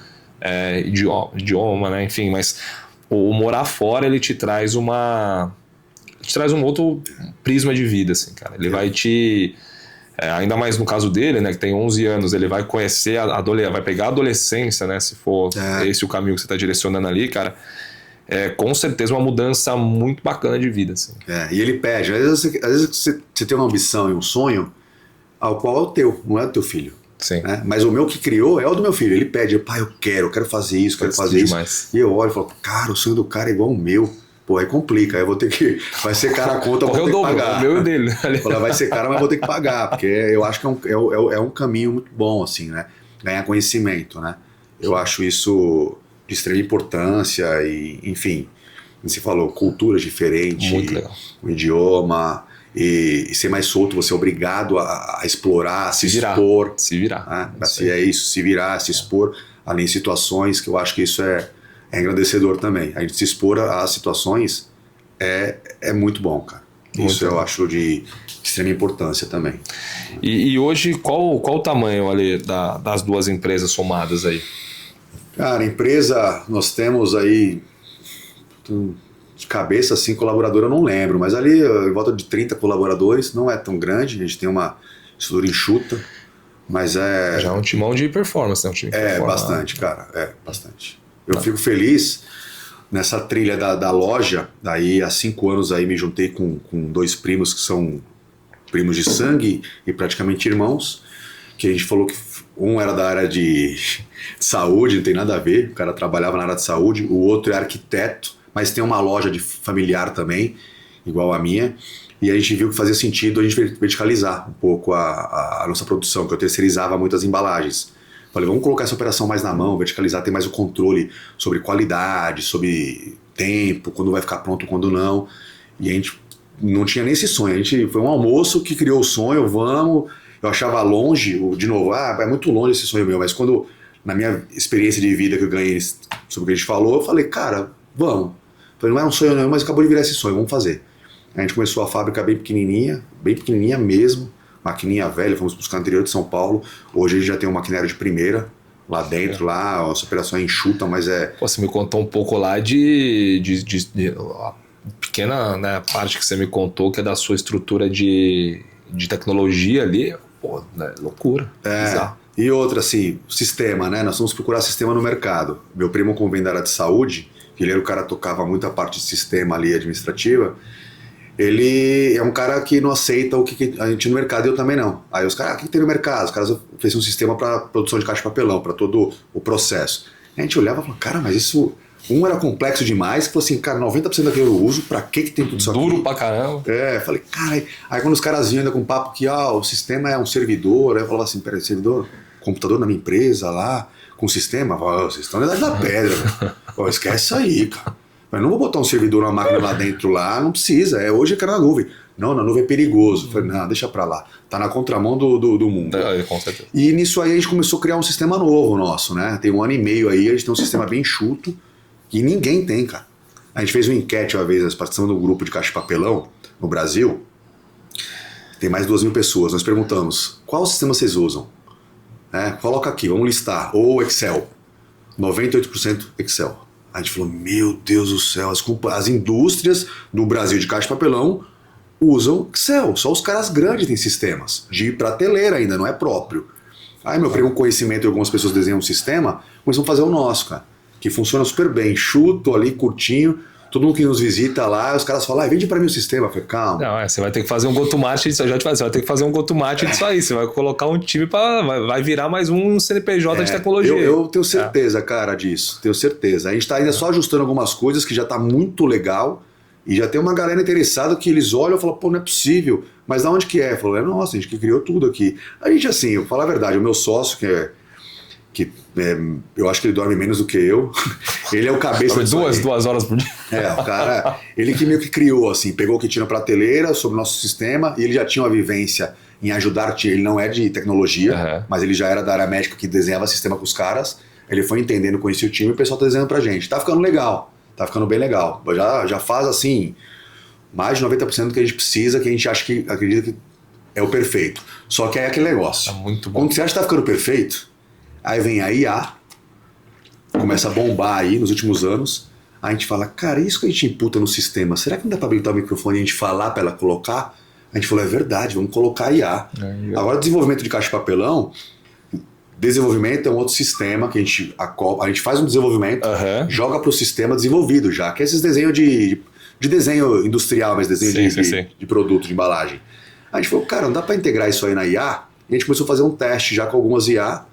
idioma, né? Enfim, mas o morar fora ele te traz um outro prisma de vida, assim, cara. Ele vai te ainda mais no caso dele, né, que tem 11 anos, ele vai conhecer vai pegar a adolescência, né, se for esse o caminho que você está direcionando ali, cara. Com certeza uma mudança muito bacana de vida, assim. E ele pede, às vezes você tem uma ambição e um sonho ao qual é o teu, não é do teu filho. Sim. Né? Mas o meu que criou é o do meu filho. Ele pede, pai, eu quero fazer isso, quero fazer isso. Demais. E eu olho e falo, cara, o sonho do cara é igual o meu. Pô, aí complica, aí eu vou ter que... Vai ser cara a conta, eu vou ter que pagar. O meu e dele. Vai ser cara, mas vou ter que pagar, porque eu acho que é um caminho muito bom, assim, né? Ganhar conhecimento, né? Eu acho isso de extrema importância e, enfim, como você falou, culturas diferentes, muito legal. O idioma... E ser mais solto, você é obrigado a explorar, se expor. Se virar. Assim, é isso, se virar, se expor ali em situações que eu acho que isso é engrandecedor também. A gente se expor a situações é muito bom, cara. Isso eu acho de extrema importância também. E hoje, qual o tamanho ali das duas empresas somadas aí? Cara, empresa, nós temos aí... De cabeça, assim, colaborador eu não lembro, mas ali em volta de 30 colaboradores, não é tão grande, a gente tem uma estrutura enxuta, mas Já é um timão de performance, né? Um time de bastante, cara, bastante. Eu fico feliz nessa trilha da loja, daí há 5 anos aí me juntei com 2 primos que são primos de sangue e praticamente irmãos, que a gente falou que um era da área de saúde, não tem nada a ver, o cara trabalhava na área de saúde, o outro é arquiteto, mas tem uma loja de familiar também, igual a minha, e a gente viu que fazia sentido a gente verticalizar um pouco a nossa produção, que eu terceirizava muitas embalagens. Falei, vamos colocar essa operação mais na mão, verticalizar, ter mais o controle sobre qualidade, sobre tempo, quando vai ficar pronto, quando não. E a gente não tinha nem esse sonho, foi um almoço que criou o sonho, eu achava longe, de novo, é muito longe esse sonho meu, mas quando, na minha experiência de vida que eu ganhei sobre o que a gente falou, eu falei, cara, vamos. Falei, não era um sonho não, mas acabou de virar esse sonho, vamos fazer. A gente começou a fábrica bem pequenininha mesmo, maquininha velha, fomos buscar no interior de São Paulo. Hoje a gente já tem um maquinário de primeira lá dentro, lá, a nossa operação é enxuta, mas Você me contou um pouco lá de a pequena, né, parte que você me contou, que é da sua estrutura de tecnologia ali, pô, né, loucura. E outra, assim, sistema, né? Nós vamos procurar sistema no mercado. Meu primo, como vem da área de saúde, que ele era o cara que tocava muita parte de sistema ali administrativa, ele é um cara que não aceita o que a gente tinha no mercado e eu também não. Aí os caras, o que tem no mercado? Os caras fez um sistema para produção de caixa de papelão, para todo o processo. A gente olhava e falava, cara, mas isso... Um era complexo demais, que falou assim, cara, 90% daquilo eu uso, pra que tem tudo isso aqui? Duro pra caramba. Falei, cara... Aí quando os caras vinham ainda com papo que, o sistema é um servidor, aí eu falava assim, peraí, servidor? Computador na minha empresa lá, com sistema? Vocês estão na idade da pedra, velho. Esquece isso aí, cara. Mas não vou botar um servidor, uma máquina lá dentro lá, não precisa, hoje é que era na nuvem. Não, na nuvem é perigoso. Falei, não, deixa pra lá. Tá na contramão do mundo. Com certeza. E nisso aí a gente começou a criar um sistema novo nosso, né? Tem 1 ano e meio aí, a gente tem um sistema bem enxuto, que ninguém tem, cara. A gente fez uma enquete uma vez, nós participamos de um grupo de caixa de papelão no Brasil, tem mais de 2.000 pessoas, nós perguntamos, qual sistema vocês usam? Coloca aqui, vamos listar, ou Excel, 98% Excel. A gente falou, meu Deus do céu, as indústrias do Brasil de caixa de papelão usam Excel, só os caras grandes têm sistemas, de prateleira ainda, não é próprio. Aí meu primo, conhecimento e algumas pessoas desenham um sistema, começam a fazer o nosso, cara, que funciona super bem, chuto ali, curtinho, todo mundo que nos visita lá, os caras falam, vende pra mim o sistema. Eu falei, calma. Não, você vai ter que fazer um go-to-market disso, você vai ter que fazer um go-to-market disso aí, você vai colocar um time vai virar mais um CNPJ de tecnologia. Eu tenho certeza, cara, disso, tenho certeza. A gente tá ainda só ajustando algumas coisas que já tá muito legal, e já tem uma galera interessada que eles olham e falam, pô, não é possível, mas da onde que é? Falou, nossa, a gente que criou tudo aqui. A gente, assim, eu falo a verdade, o meu sócio, eu acho que ele dorme menos do que eu. Ele é o cabeça duas horas por dia. O cara, ele que meio que criou, assim, pegou o que tinha na prateleira sobre o nosso sistema, e ele já tinha uma vivência em ajudar, ele não é de tecnologia, mas ele já era da área médica que desenhava sistema com os caras, ele foi entendendo, conhecia o time e o pessoal tá desenhando pra gente. Tá ficando legal, tá ficando bem legal. Já faz, assim, mais de 90% do que a gente precisa, que a gente acredita que é o perfeito. Só que é aquele negócio. É muito bom. Quando você acha que tá ficando perfeito, aí vem a IA, começa a bombar aí nos últimos anos, a gente fala, cara, isso que a gente imputa no sistema, será que não dá pra habilitar o microfone e a gente falar pra ela colocar? A gente falou, é verdade, vamos colocar a IA. Agora, desenvolvimento de caixa de papelão, desenvolvimento é um outro sistema que a gente faz um desenvolvimento, joga pro sistema desenvolvido já, que é esses desenhos de desenho industrial, mas desenho de produto, de embalagem. A gente falou, cara, não dá pra integrar isso aí na IA? E a gente começou a fazer um teste já com algumas IA,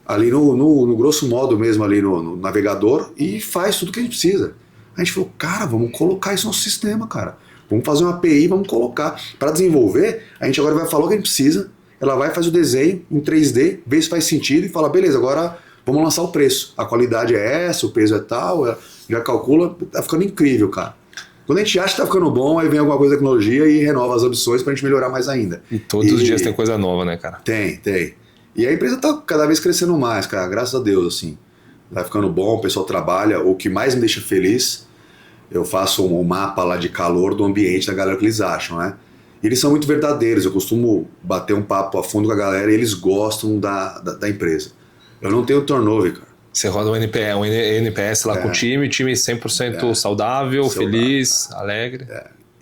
ali no grosso modo mesmo, ali no navegador, e faz tudo que a gente precisa. A gente falou, cara, vamos colocar isso no sistema, cara. Vamos fazer uma API, vamos colocar. Para desenvolver, a gente agora vai falar o que a gente precisa, ela vai fazer o desenho em 3D, vê se faz sentido e fala, beleza, agora vamos lançar o preço. A qualidade é essa, o peso é tal, já calcula, tá ficando incrível, cara. Quando a gente acha que tá ficando bom, aí vem alguma coisa da tecnologia e renova as opções pra gente melhorar mais ainda. E todos os dias tem coisa nova, né, cara? Tem. E a empresa tá cada vez crescendo mais, cara, graças a Deus, assim. Vai ficando bom, o pessoal trabalha. O que mais me deixa feliz, eu faço um mapa lá de calor do ambiente da galera que eles acham, né? E eles são muito verdadeiros, eu costumo bater um papo a fundo com a galera e eles gostam da empresa. Eu não tenho turnover, cara. Você roda um NPS lá com o time 100% saudável, feliz, alegre.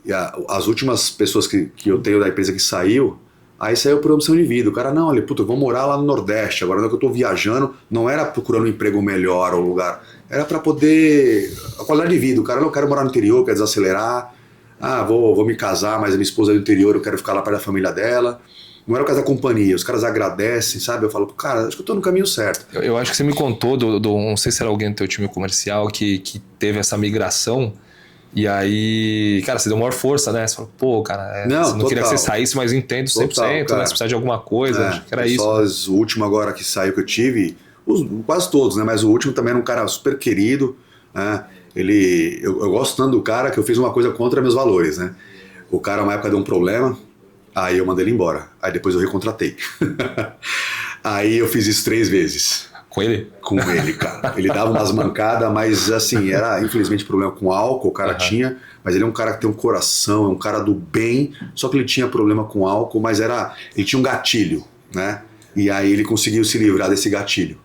E as últimas pessoas que eu tenho da empresa que saiu, aí saiu por opção de vida. O cara, não, olha, puta, eu vou morar lá no Nordeste, agora que eu tô viajando, não era procurando um emprego melhor ou lugar, era para poder... a qualidade de vida. O cara, não, eu quero morar no interior, quer desacelerar, vou me casar, mas a minha esposa é do interior, eu quero ficar lá perto da família dela. Não era o caso da companhia, os caras agradecem, sabe? Eu falo, cara, acho que eu tô no caminho certo. Eu acho que você me contou, não sei se era alguém do teu time comercial que teve essa migração, e aí, cara, você deu maior força, né? Você falou, pô, cara, não queria que você saísse, mas entendo 100%, total, né? Se precisar de alguma coisa, acho que era isso. Só o último agora que saiu que eu tive, quase todos, né? Mas o último também era um cara super querido, né? Eu gosto tanto do cara que eu fiz uma coisa contra meus valores, né? O cara, uma época, deu um problema, aí eu mandei ele embora. Aí depois eu recontratei. Aí eu fiz isso 3 vezes. Com ele? Com ele, cara. Ele dava umas mancadas, mas assim, era infelizmente problema com álcool, o cara tinha, mas ele é um cara que tem um coração, é um cara do bem, só que ele tinha problema com álcool, mas ele tinha um gatilho, né? E aí ele conseguiu se livrar desse gatilho.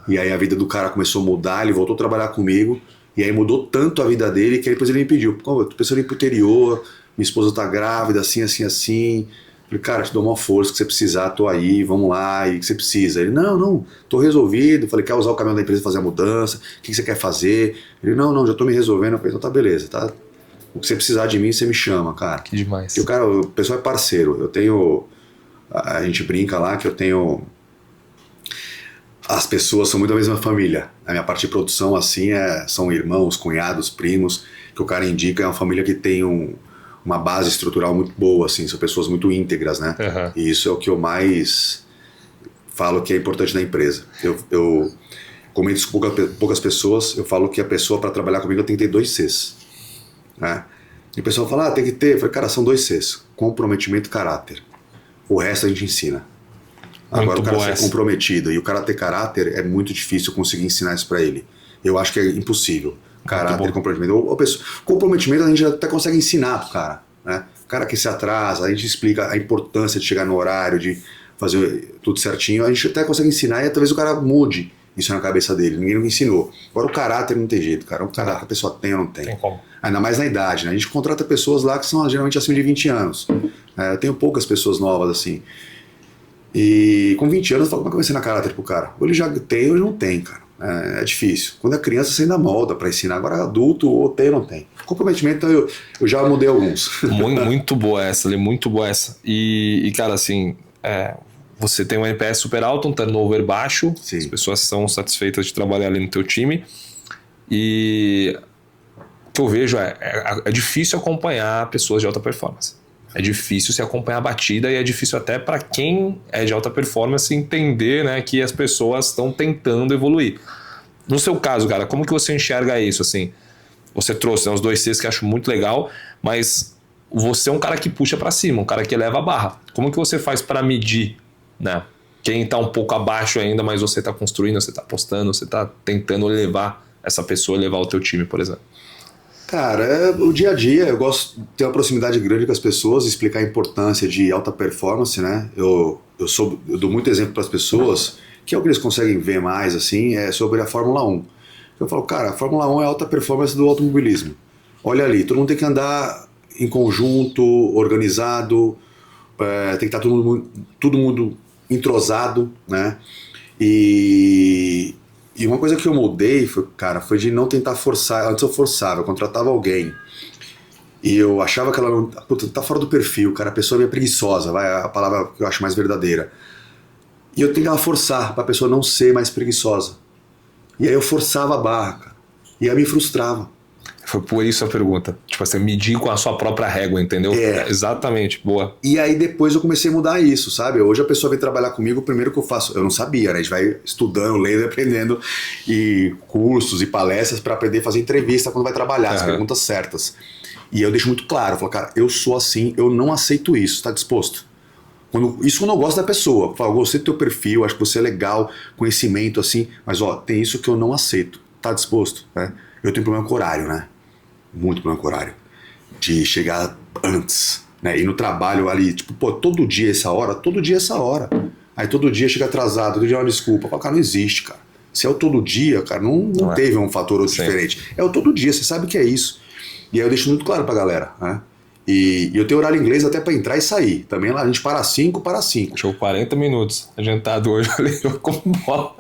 E aí a vida do cara começou a mudar, ele voltou a trabalhar comigo, e aí mudou tanto a vida dele que aí depois ele me pediu, eu tô pensando em ir pro interior, minha esposa tá grávida, assim, assim, assim, Falei, cara, te dou uma força, que você precisar, tô aí, vamos lá, e que você precisa. Ele, não, tô resolvido. Falei, quer usar o caminhão da empresa e fazer a mudança? O que você quer fazer? Ele, não, já tô me resolvendo. Eu falei, então tá beleza, tá? O que você precisar de mim, você me chama, cara. Que demais. Porque o pessoal é parceiro. Eu tenho, a gente brinca lá que eu tenho, as pessoas são muito da mesma família. A minha parte de produção, assim, são irmãos, cunhados, primos, que o cara indica, é uma família que tem uma base estrutural muito boa, assim, são pessoas muito íntegras, né? Uhum. E isso é o que eu mais falo que é importante na empresa. Eu comento isso com poucas pessoas, eu falo que a pessoa, para trabalhar comigo, tem que ter 2 Cs. Né? E o pessoal fala, tem que ter. Eu falei, cara, são 2 Cs: comprometimento e caráter. O resto a gente ensina. Agora, o cara ser comprometido e o cara ter caráter, é muito difícil conseguir ensinar isso para ele. Eu acho que é impossível. Caráter e comprometimento. Comprometimento a gente até consegue ensinar pro cara. Né? O cara que se atrasa, a gente explica a importância de chegar no horário, de fazer tudo certinho. A gente até consegue ensinar e talvez o cara mude isso na cabeça dele. Ninguém nunca ensinou. Agora o caráter não tem jeito, cara. O caráter a pessoa tem ou não tem. Tem como. Ainda mais na idade, né? A gente contrata pessoas lá que são geralmente acima de 20 anos. Eu tenho poucas pessoas novas assim. E com 20 anos, eu falo, como é que vai ensinar caráter pro cara? Ou ele já tem ou ele não tem, cara. É difícil. Quando é criança, você ainda molda pra ensinar. Agora, adulto, ou tem ou não tem. Comprometimento, eu já mudei alguns. Muito boa essa, Lê, muito boa essa. E cara, assim, você tem um NPS super alto, um turnover baixo. Sim. As pessoas são satisfeitas de trabalhar ali no teu time. E o que eu vejo é difícil acompanhar pessoas de alta performance. É difícil se acompanhar a batida e é difícil até para quem é de alta performance entender, né, que as pessoas estão tentando evoluir. No seu caso, cara, como que você enxerga isso? Assim, você trouxe, né, os 2 Cs que eu acho muito legal, mas você é um cara que puxa para cima, um cara que eleva a barra. Como que você faz para medir, né? Quem está um pouco abaixo ainda, mas você está construindo, você está apostando, você está tentando levar essa pessoa, levar o teu time, por exemplo. Cara, o dia a dia, eu gosto de ter uma proximidade grande com as pessoas, explicar a importância de alta performance, né? Eu dou muito exemplo para as pessoas, que é o que eles conseguem ver mais, assim, é sobre a Fórmula 1. Eu falo, cara, a Fórmula 1 é a alta performance do automobilismo. Olha ali, todo mundo tem que andar em conjunto, organizado, tem que estar todo mundo entrosado, né? E uma coisa que eu mudei, foi de não tentar forçar. Antes eu forçava, eu contratava alguém e eu achava que ela não... Puta, tá fora do perfil, cara, a pessoa é meio preguiçosa, vai, a palavra que eu acho mais verdadeira. E eu tentava forçar pra pessoa não ser mais preguiçosa. E aí eu forçava a barra, cara. E aí me frustrava. Foi por isso a pergunta. Tipo assim, medir com a sua própria régua, entendeu? Exatamente, boa. E aí depois eu comecei a mudar isso, sabe? Hoje a pessoa vem trabalhar comigo, o primeiro que eu faço, eu não sabia, né? A gente vai estudando, lendo, aprendendo, e cursos e palestras para aprender a fazer entrevista quando vai trabalhar, as perguntas certas. E eu deixo muito claro, eu falo, cara, eu sou assim, eu não aceito isso, tá disposto? Isso quando eu gosto da pessoa, eu falo, eu gostei do teu perfil, acho que você é legal, conhecimento assim, mas ó, tem isso que eu não aceito, tá disposto? Né? Eu tenho problema com horário, né? Muito problema com horário, de chegar antes, né? E no trabalho ali, tipo, pô, todo dia essa hora. Aí todo dia chega atrasado, todo dia é uma desculpa. Cara, não existe, cara. Se é o todo dia, cara, não teve um fator outro diferente. É o todo dia, você sabe que é isso. E aí eu deixo muito claro pra galera, né? E eu tenho horário inglês até pra entrar e sair. Também lá a gente para 5. Show 40 minutos. Adiantado hoje, eu lembro como bola.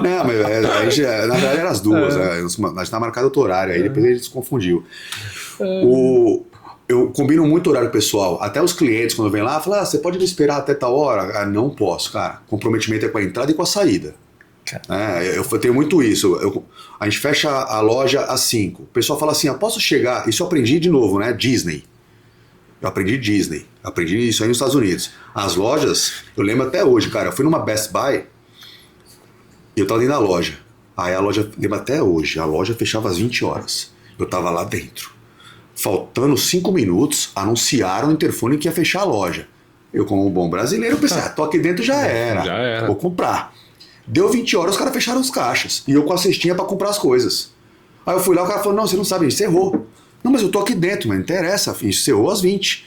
Não, mas na verdade eram as duas. A gente tá marcado outro horário, aí depois a gente se confundiu. Eu combino muito horário pessoal. Até os clientes, quando vem lá, falam, você pode me esperar até tal hora? Ah, não posso, cara. Comprometimento é com a entrada e com a saída. Eu tenho muito isso. A gente fecha a loja às 5. O pessoal fala assim, posso chegar? Isso eu aprendi de novo, né? Disney. Eu aprendi isso aí nos Estados Unidos. As lojas, eu lembro até hoje, cara, eu fui numa Best Buy e eu tava dentro da loja. Aí a loja, lembro até hoje, a loja fechava às 20 horas. Eu tava lá dentro. Faltando 5 minutos, anunciaram no interfone que ia fechar a loja. Eu, como um bom brasileiro, pensei, tô aqui dentro, já era. Vou comprar. Deu 20 horas, os caras fecharam os caixas. E eu com a cestinha pra comprar as coisas. Aí eu fui lá, o cara falou, não, você não sabe, encerrou. Não, mas eu tô aqui dentro, mas não interessa, encerrou às 20.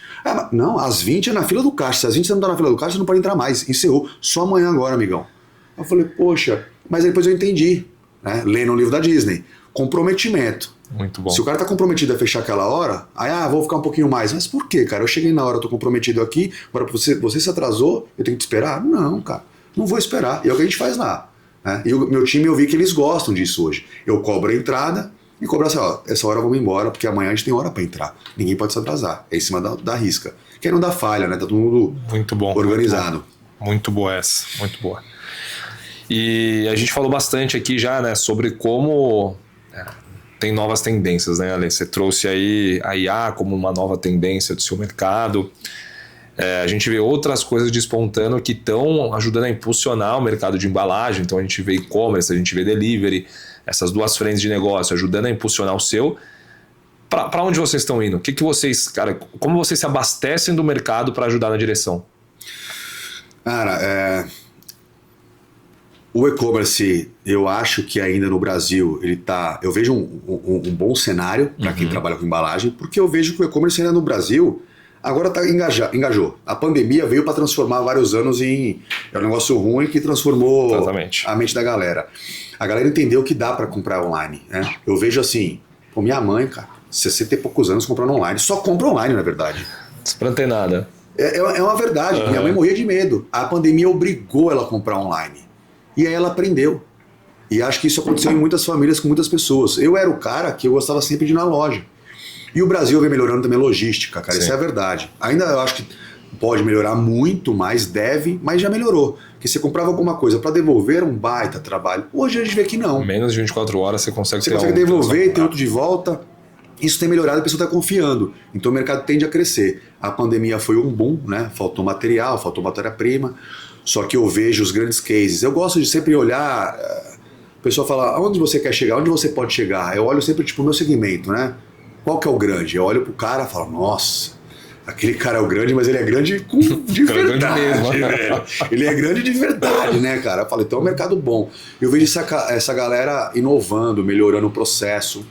Não, às 20 é na fila do caixa. Se às 20 você não tá na fila do caixa, você não pode entrar mais. Encerrou. Só amanhã agora, amigão. Eu falei, poxa, mas aí depois eu entendi, né? Lendo o livro da Disney. comprometimento. Muito bom. Se o cara tá comprometido a fechar aquela hora, aí, vou ficar um pouquinho mais. Mas por quê, cara? Eu cheguei na hora, eu tô comprometido aqui, agora você se atrasou, eu tenho que te esperar? Não, cara, não vou esperar. E é o que a gente faz lá. Né? E o meu time, eu vi que eles gostam disso hoje. Eu cobro a entrada e cobro assim, essa hora vamos embora, porque amanhã a gente tem hora para entrar. Ninguém pode se atrasar. É em cima da risca. Que não dá falha, né? Tá todo mundo muito bom, organizado. Muito boa essa, muito boa. E a gente falou bastante aqui já, né, sobre como tem novas tendências, né, Ale? Você trouxe aí a IA como uma nova tendência do seu mercado. A gente vê outras coisas despontando que estão ajudando a impulsionar o mercado de embalagem. Então a gente vê e-commerce, a gente vê delivery, essas duas frentes de negócio ajudando a impulsionar o seu. Para onde vocês estão indo? O que vocês, cara, como vocês se abastecem do mercado para ajudar na direção? Cara, o e-commerce, eu acho que ainda no Brasil, eu vejo um bom cenário para quem trabalha com embalagem, porque eu vejo que o e-commerce ainda no Brasil agora engajou. A pandemia veio para transformar vários anos em um negócio ruim que transformou a mente da galera. A galera entendeu que dá para comprar online, né? Eu vejo assim, minha mãe, cara, 60 e poucos anos comprando online, só compra online, na verdade. Não tem nada. É uma verdade. Minha mãe morria de medo. A pandemia obrigou ela a comprar online. E aí ela aprendeu. E acho que isso aconteceu em muitas famílias com muitas pessoas. Eu era o cara que eu gostava sempre de ir na loja. E o Brasil vem melhorando também a logística, cara. Sim. Isso é a verdade. Ainda eu acho que pode melhorar muito mais, deve, mas já melhorou. Porque você comprava alguma coisa para devolver, um baita trabalho. Hoje a gente vê que não. Menos de 24 horas você consegue devolver e ter outro de volta. Isso tem melhorado, a pessoa está confiando. Então o mercado tende a crescer. A pandemia foi um boom, né? Faltou material, faltou matéria-prima. Só que eu vejo os grandes cases. Eu gosto de sempre olhar. A pessoa fala, aonde você quer chegar? Onde você pode chegar? Eu olho sempre tipo o meu segmento, né? Qual que é o grande? Eu olho pro cara e falo, nossa, aquele cara é o grande, mas ele é grande de verdade. Mesmo. Ele é grande de verdade, né, cara? Eu falo, então é um mercado bom. Eu vejo essa galera inovando, melhorando o processo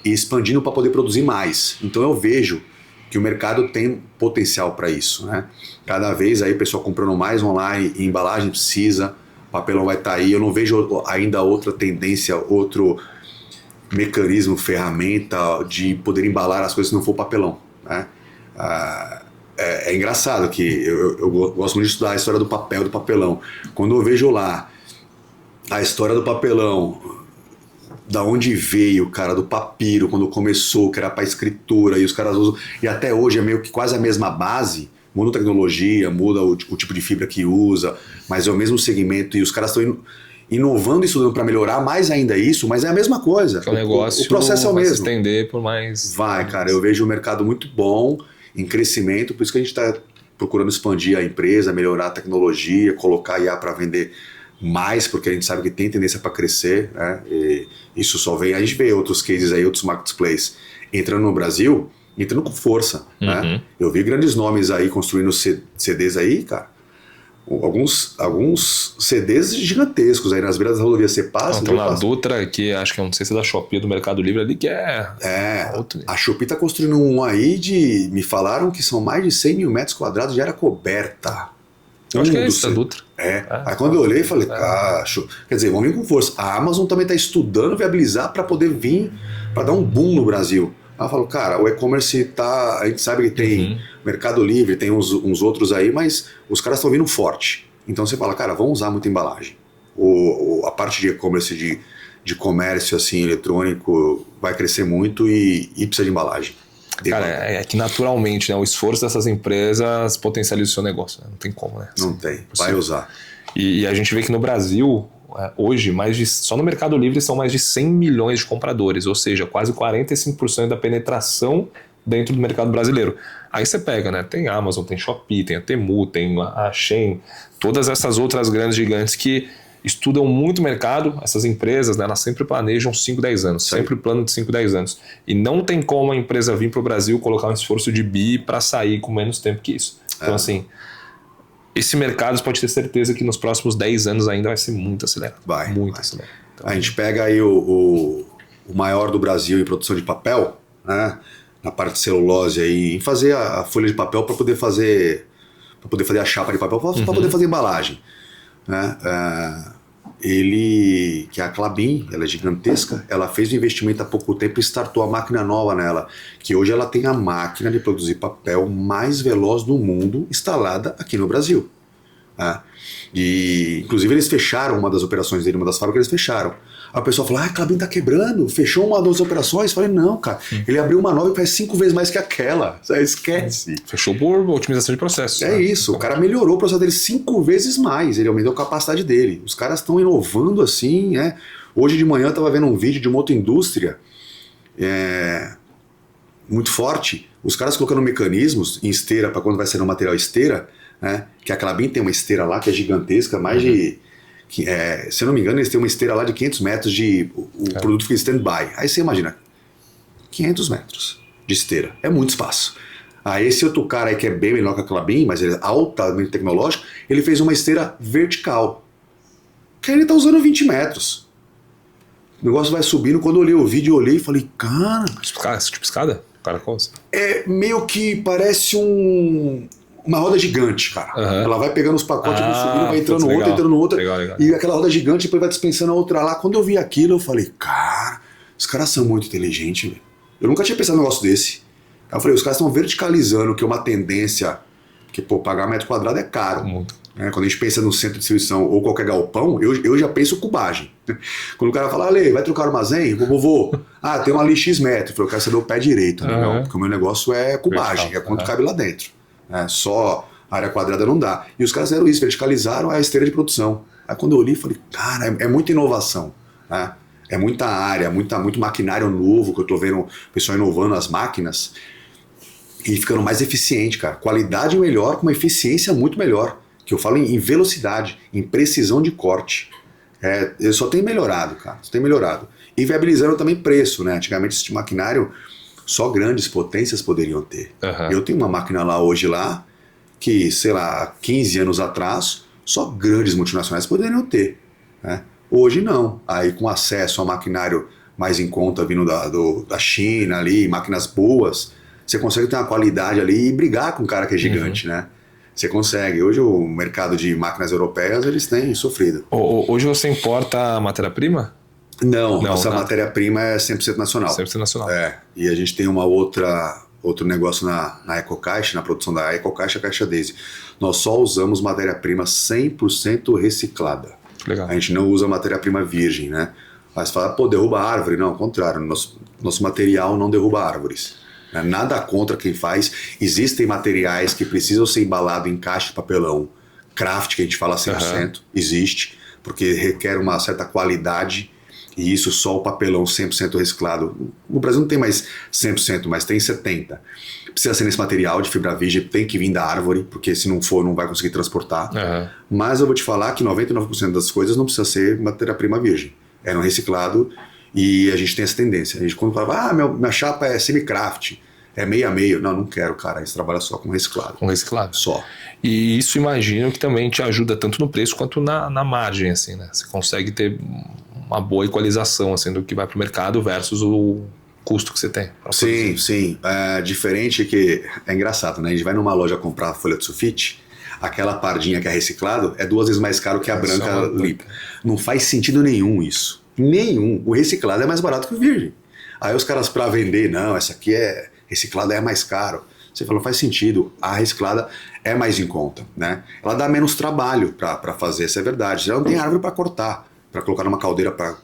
e expandindo para poder produzir mais. Então eu vejo que o mercado tem potencial para isso, né? Cada vez aí o pessoal comprando mais online, e embalagem precisa, papelão vai estar aí. Eu não vejo ainda outra tendência, outro mecanismo, ferramenta de poder embalar as coisas se não for papelão, né? É engraçado que eu gosto muito de estudar a história do papel, do papelão. Quando eu vejo lá a história do papelão, da onde veio, cara, do papiro, quando começou, que era para escritura, e os caras usam, e até hoje é meio que quase a mesma base, muda a tecnologia, muda o tipo de fibra que usa, mas é o mesmo segmento, e os caras estão inovando e estudando para melhorar mais ainda isso, mas é a mesma coisa. O negócio o processo é o mesmo. Vai se estender por mais... Vai, cara, eu vejo o mercado muito bom, em crescimento, por isso que a gente está procurando expandir a empresa, melhorar a tecnologia, colocar IA para vender mais, porque a gente sabe que tem tendência para crescer, né? E isso só vem, a gente vê outros cases aí, outros marketplaces entrando no Brasil, entrando com força, né? Eu vi grandes nomes aí construindo CDs aí, cara, alguns CDs gigantescos aí nas beiras da rodovia. Você passa... Então na Dutra, que acho que não sei se é da Shopee, do Mercado Livre ali, que a Shopee tá construindo um aí me falaram que são mais de 100 mil metros quadrados de área coberta. Eu acho que é isso, da Dutra. Aí quando eu olhei, falei, quer dizer, vamos vir com força. A Amazon também está estudando viabilizar para poder vir, para dar um boom no Brasil. Aí eu falo, cara, o e-commerce a gente sabe que tem Mercado Livre, tem uns outros aí, mas os caras estão vindo forte. Então você fala, cara, vamos usar muita embalagem. A parte de e-commerce, de comércio assim, eletrônico, vai crescer muito e precisa de embalagem. Cara, é que naturalmente, né, o esforço dessas empresas potencializa o seu negócio, né? Não tem como, né? Não tem, vai usar. E a gente vê que no Brasil, hoje, só no Mercado Livre são mais de 100 milhões de compradores, ou seja, quase 45% da penetração dentro do mercado brasileiro. Aí você pega, né? Tem Amazon, tem Shopee, tem a Temu, tem a Shein, todas essas outras grandes gigantes que estudam muito o mercado. Essas empresas, né, elas sempre planejam 5, 10 anos, sempre plano de 5, 10 anos. E não tem como a empresa vir para o Brasil colocar um esforço de BI para sair com menos tempo que isso. Então, assim, esse mercado você pode ter certeza que nos próximos 10 anos ainda vai ser muito acelerado. Muito acelerado. Então, a gente pega aí o maior do Brasil em produção de papel, né, na parte de celulose, aí, em fazer a folha de papel para poder fazer a chapa de papel, para poder fazer embalagem. Né? que é a Klabin, ela é gigantesca, ela fez um investimento há pouco tempo e startou a máquina nova nela, que hoje ela tem a máquina de produzir papel mais veloz do mundo instalada aqui no Brasil. E, inclusive eles fecharam uma das operações dele, uma das fábricas eles fecharam. Aí o pessoal falou, a Klabin tá quebrando, fechou uma das operações. Eu falei, não, cara, ele abriu uma nova e faz 5 vezes mais que aquela. Você esquece. Fechou por otimização de processos. É isso, o cara melhorou o processo dele 5 vezes mais, ele aumentou a capacidade dele. Os caras estão inovando assim, né? Hoje de manhã eu tava vendo um vídeo de uma outra indústria muito forte, os caras colocando mecanismos em esteira para quando vai ser um material esteira, né? Que a Klabin tem uma esteira lá que é gigantesca, mais de... se eu não me engano, eles têm uma esteira lá de 500 metros o produto fica stand-by. Aí você imagina, 500 metros de esteira, é muito espaço. Aí esse outro cara aí que é bem melhor que a Klabin, mas ele é altamente tecnológico, ele fez uma esteira vertical, que aí ele tá usando 20 metros. O negócio vai subindo, quando eu olhei o vídeo, eu olhei e falei, cara... Tipo escada? Caracol? É meio que parece uma roda gigante, cara. Ela vai pegando os pacotes, vai subindo, vai entrando outra, entrando outra. Legal. E aquela roda gigante depois vai dispensando a outra lá. Quando eu vi aquilo, eu falei, cara, os caras são muito inteligentes, velho. Eu nunca tinha pensado num negócio desse. Aí eu falei, os caras estão verticalizando, que é uma tendência, porque, pagar metro quadrado é caro. Muito. Quando a gente pensa no centro de distribuição ou qualquer galpão, eu já penso cubagem. Quando o cara fala, Ale, vai trocar armazém? Vovô, tem uma ali X metros. Eu falei, eu quero saber o pé direito, né? Porque o meu negócio é cubagem, vertical, é quanto cabe lá dentro. Só área quadrada não dá. E os caras fizeram isso, verticalizaram a esteira de produção. Aí quando eu olhei, falei, cara, é muita inovação. É muita área, muito maquinário novo que eu tô vendo o pessoal inovando as máquinas e ficando mais eficiente, cara. Qualidade melhor, com uma eficiência muito melhor. Que eu falo em velocidade, em precisão de corte. Eu só tem melhorado, cara. Só tem melhorado. E viabilizando também preço, né? Antigamente esse maquinário só grandes potências poderiam ter. Eu tenho uma máquina lá hoje lá, que, sei lá, 15 anos atrás, só grandes multinacionais poderiam ter. Né? Hoje não. Aí com acesso a maquinário mais em conta vindo da China ali, máquinas boas, você consegue ter uma qualidade ali e brigar com um cara que é gigante, né? Você consegue. Hoje o mercado de máquinas europeias, eles têm sofrido. Hoje você importa matéria-prima? Não, nossa matéria-prima é 100% nacional. 100% nacional. E a gente tem outro negócio na EcoCaixa, na produção da EcoCaixa, Caixa Daisy. Nós só usamos matéria-prima 100% reciclada. Legal. A gente não usa matéria-prima virgem, né? Mas fala, derruba a árvore. Não, ao contrário, nosso material não derruba árvores. Nada contra quem faz. Existem materiais que precisam ser embalados em caixa de papelão. Craft, que a gente fala 100%, existe, porque requer uma certa qualidade, e isso só o papelão 100% reciclado. No Brasil não tem mais 100%, mas tem 70%. Precisa ser nesse material de fibra virgem, tem que vir da árvore, porque se não for, não vai conseguir transportar. Mas eu vou te falar que 99% das coisas não precisa ser matéria-prima virgem. É no reciclado. E a gente tem essa tendência. A gente quando fala, minha chapa é semi-craft, é meio a meio. Não quero, cara. A gente trabalha só com reciclado. Com reciclado. Só. E isso imagino que também te ajuda tanto no preço quanto na margem, assim, né? Você consegue ter uma boa equalização, assim, do que vai para o mercado versus o custo que você tem. Sim. Diferente que... É engraçado, né? A gente vai numa loja comprar folha de sulfite, aquela pardinha que é reciclado é 2 vezes mais caro que a branca limpa. Não faz sentido nenhum isso. Nenhum. O reciclado é mais barato que o virgem. Aí os caras para vender, não, essa aqui é reciclada, é mais caro. Você falou, faz sentido. A reciclada é mais em conta, né? Ela dá menos trabalho para fazer, isso é verdade. Você não tem árvore para cortar, para colocar numa caldeira para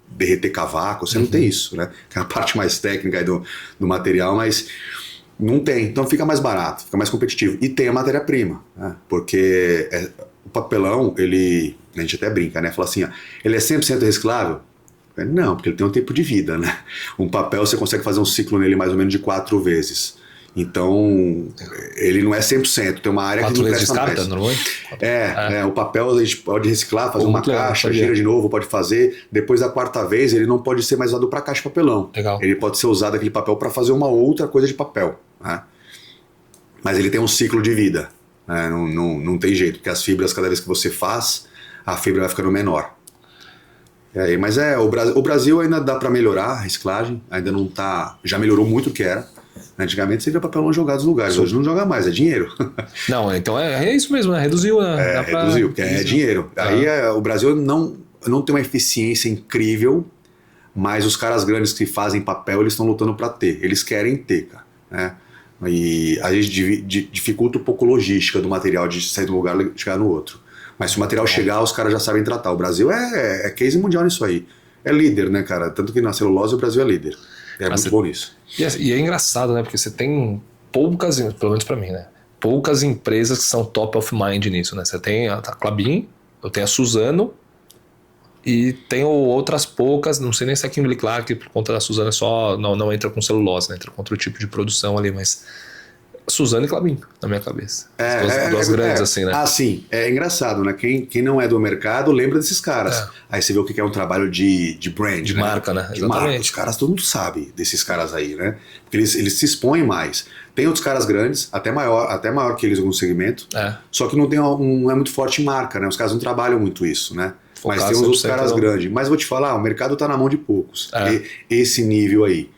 derreter cavaco, você não tem isso, né? Que é a parte mais técnica aí do material, mas não tem. Então fica mais barato, fica mais competitivo. E tem a matéria-prima, né? Porque o papelão, a gente até brinca, né? Fala assim, ele é 100% reciclável? Não, porque ele tem um tempo de vida, né? Um papel você consegue fazer um ciclo nele mais ou menos de 4 vezes. Então, ele não é 100%, tem uma área que não presta mais. 4 vezes descarta, normalmente? O papel a gente pode reciclar, fazer uma caixa, gira de novo, pode fazer. Depois da 4ª vez, ele não pode ser mais usado para caixa de papelão. Legal. Ele pode ser usado aquele papel para fazer uma outra coisa de papel, né? Mas ele tem um ciclo de vida, né? Não tem jeito, porque as fibras, cada vez que você faz, a fibra vai ficando menor. Mas o Brasil ainda dá para melhorar a reciclagem, ainda não tá, já melhorou muito o que era. Antigamente você via papelão jogado nos lugares, hoje não joga mais, é dinheiro. Não, então é isso mesmo, né? Reduziu, né? Reduziu, porque é dinheiro. Aí o Brasil não, não tem uma eficiência incrível, mas os caras grandes que fazem papel, eles estão lutando para ter. Eles querem ter, cara, né? E a gente dificulta um pouco a logística do material de sair do lugar e chegar no outro. Mas se o material chegar, os caras já sabem tratar. O Brasil é case mundial nisso aí. É líder, né, cara? Tanto que na celulose o Brasil é líder. É muito bom nisso. E é engraçado, né? Porque você tem poucas, pelo menos pra mim, né? Poucas empresas que são top of mind nisso, né? Você tem a Klabin, eu tenho a Suzano e tenho outras poucas, não sei nem se é Kimberly-Clark, por conta da Suzano é só, não entra com celulose, né? Entra com outro tipo de produção ali, mas Suzano e Klabin, na minha cabeça. Duas grandes, assim, né? Ah, sim. É engraçado, né? Quem não é do mercado lembra desses caras. Aí você vê o que é um trabalho de brand, de né? marca, né? De marca. Os caras, todo mundo sabe desses caras aí, né? Porque eles se expõem mais. Tem outros caras grandes, até maior que eles em algum segmento, só que não é muito forte em marca, né? Os caras não trabalham muito isso, né? Mas tem uns outros caras grandes. Mas vou te falar, o mercado tá na mão de poucos. Esse nível aí.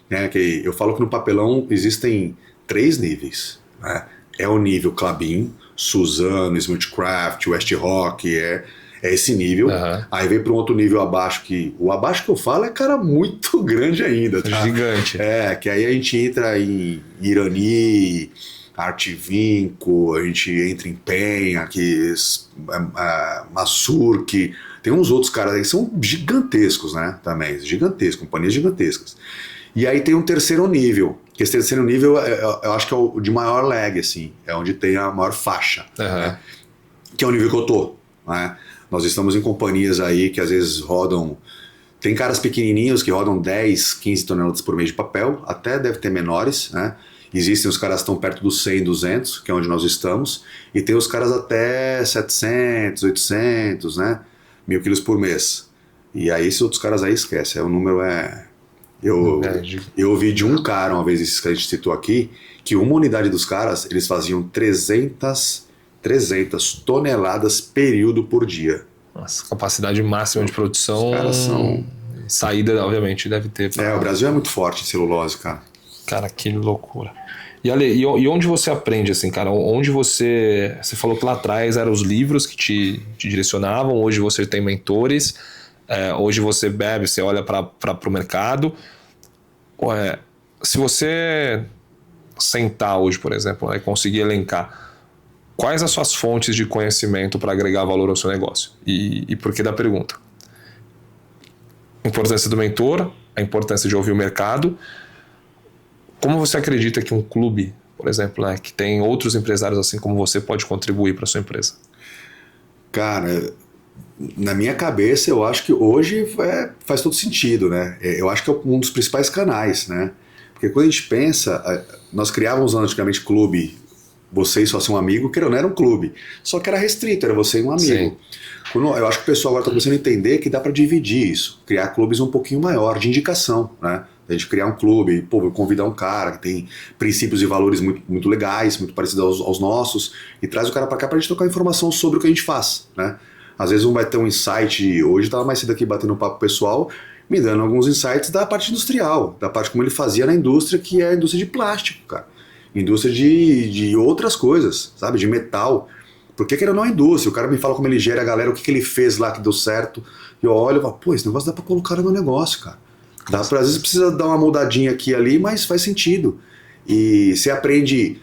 Né? Que eu falo que no papelão existem 3 níveis. Né? É o nível Klabin, Suzano, Smoothcraft, West Rock, é esse nível. Aí vem para um outro nível abaixo, que o abaixo que eu falo é cara muito grande ainda. Tá? Gigante. Que aí a gente entra em Irani, Artvinco, a gente entra em Penha, Mazurk, tem uns outros caras aí que são gigantescos, né? Também, gigantescos, companhias gigantescas. E aí tem um terceiro nível, que esse terceiro nível eu acho que é o de maior lag, assim, é onde tem a maior faixa, né? Que é o nível que eu tô, né? Nós estamos em companhias aí que às vezes rodam, tem caras pequenininhos que rodam 10, 15 toneladas por mês de papel, até deve ter menores, né? Existem os caras que estão perto dos 100, 200, que é onde nós estamos, e tem os caras até 700, 800, né? 1.000 quilos por mês. E aí esses outros caras aí esquece, o número Eu ouvi de um cara, uma vez esses que a gente citou aqui, que uma unidade dos caras, eles faziam 300 toneladas período por dia. Nossa, capacidade máxima de produção. Os caras são... Saída, obviamente, deve ter. O Brasil é muito forte em celulose, cara. Cara, que loucura. E Ale, e onde você aprende, assim, cara? Onde você falou que lá atrás eram os livros que te direcionavam, hoje você tem mentores, hoje você bebe, você olha para o mercado. Se você sentar hoje, por exemplo, e conseguir elencar quais as suas fontes de conhecimento para agregar valor ao seu negócio? E por que da pergunta? A importância do mentor, a importância de ouvir o mercado. Como você acredita que um clube, por exemplo, né, que tem outros empresários assim como você, pode contribuir para a sua empresa? Cara, na minha cabeça, eu acho que hoje faz todo sentido, né? Eu acho que é um dos principais canais, né? Porque quando a gente pensa, nós criávamos antigamente clube, você e só ser um amigo, que não era um clube, só que era restrito, era você e um amigo. Eu acho que o pessoal agora está começando a entender que dá para dividir isso, criar clubes um pouquinho maior, de indicação, né? A gente criar um clube, convidar um cara que tem princípios e valores muito, muito legais, muito parecidos aos nossos, e traz o cara para cá para a gente trocar informação sobre o que a gente faz, né? Às vezes um vai ter um insight, hoje estava mais cedo aqui batendo um papo pessoal, me dando alguns insights da parte industrial, da parte como ele fazia na indústria, que é a indústria de plástico, cara. Indústria de outras coisas, sabe? De metal. Porque que ele não é indústria? O cara me fala como ele gera a galera, o que ele fez lá que deu certo, e eu olho e falo, pô, esse negócio dá para colocar no meu negócio, cara. Às vezes precisa dar uma mudadinha aqui e ali, mas faz sentido. E você aprende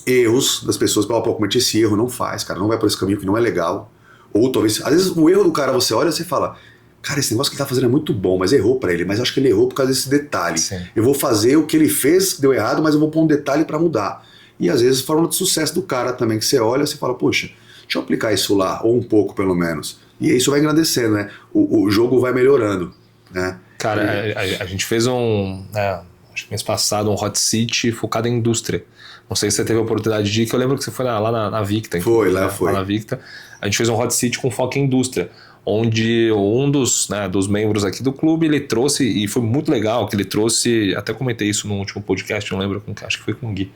erros das pessoas, pô, comete esse erro, não faz, cara, não vai por esse caminho que não é legal. Ou talvez, às vezes o erro do cara, você olha e você fala, cara, esse negócio que ele tá fazendo é muito bom, mas errou pra ele, mas acho que ele errou por causa desse detalhe. Sim. Eu vou fazer o que ele fez que deu errado, mas eu vou pôr um detalhe pra mudar. E às vezes fórmula de sucesso do cara também, que você olha e você fala, poxa, deixa eu aplicar isso lá, ou um pouco pelo menos. E isso vai engrandecendo, né? O jogo vai melhorando, né? Cara, a gente fez acho que mês passado, um hot seat focado em indústria. Não sei se você teve a oportunidade de ir, que eu lembro que você foi lá na Victa. Foi. Lá na Victa. A gente fez um hot seat com foco em indústria, onde um dos membros aqui do clube, ele trouxe, e foi muito legal, que ele trouxe, até comentei isso no último podcast, não lembro, acho que foi com o Gui.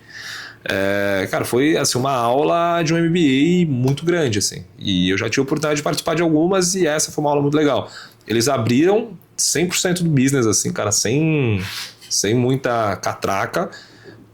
Cara, foi assim, uma aula de um MBA muito grande, assim, e eu já tive a oportunidade de participar de algumas, e essa foi uma aula muito legal. Eles abriram 100% do business, assim, cara, sem muita catraca,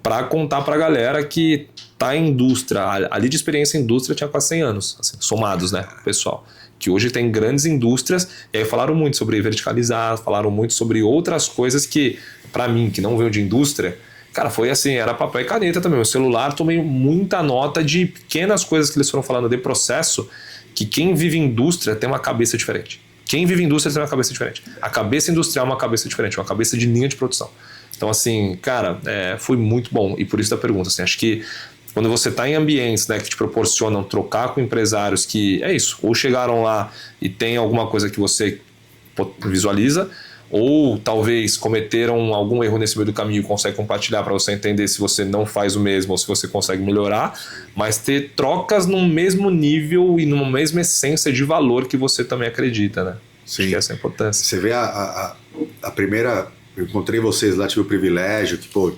para contar pra galera que tá em indústria, ali de experiência em indústria tinha quase 100 anos, assim, somados, né, pessoal. Que hoje tem grandes indústrias, e aí falaram muito sobre verticalizar, falaram muito sobre outras coisas que, para mim, que não venho de indústria, cara, foi assim, era papel e caneta também. O celular, tomei muita nota de pequenas coisas que eles foram falando de processo, que quem vive em indústria tem uma cabeça diferente. Quem vive em indústria tem uma cabeça diferente. A cabeça industrial é uma cabeça diferente, uma cabeça de linha de produção. Então, assim, cara, foi muito bom. E por isso da pergunta, assim, acho que quando você está em ambientes, né, que te proporcionam trocar com empresários que, é isso, ou chegaram lá e tem alguma coisa que você visualiza, ou talvez cometeram algum erro nesse meio do caminho e consegue compartilhar para você entender se você não faz o mesmo ou se você consegue melhorar, mas ter trocas no mesmo nível e numa mesma essência de valor que você também acredita, né? Sim. Acho que essa é a importância. Você vê a primeira... Eu encontrei vocês lá, tive o privilégio que, pô,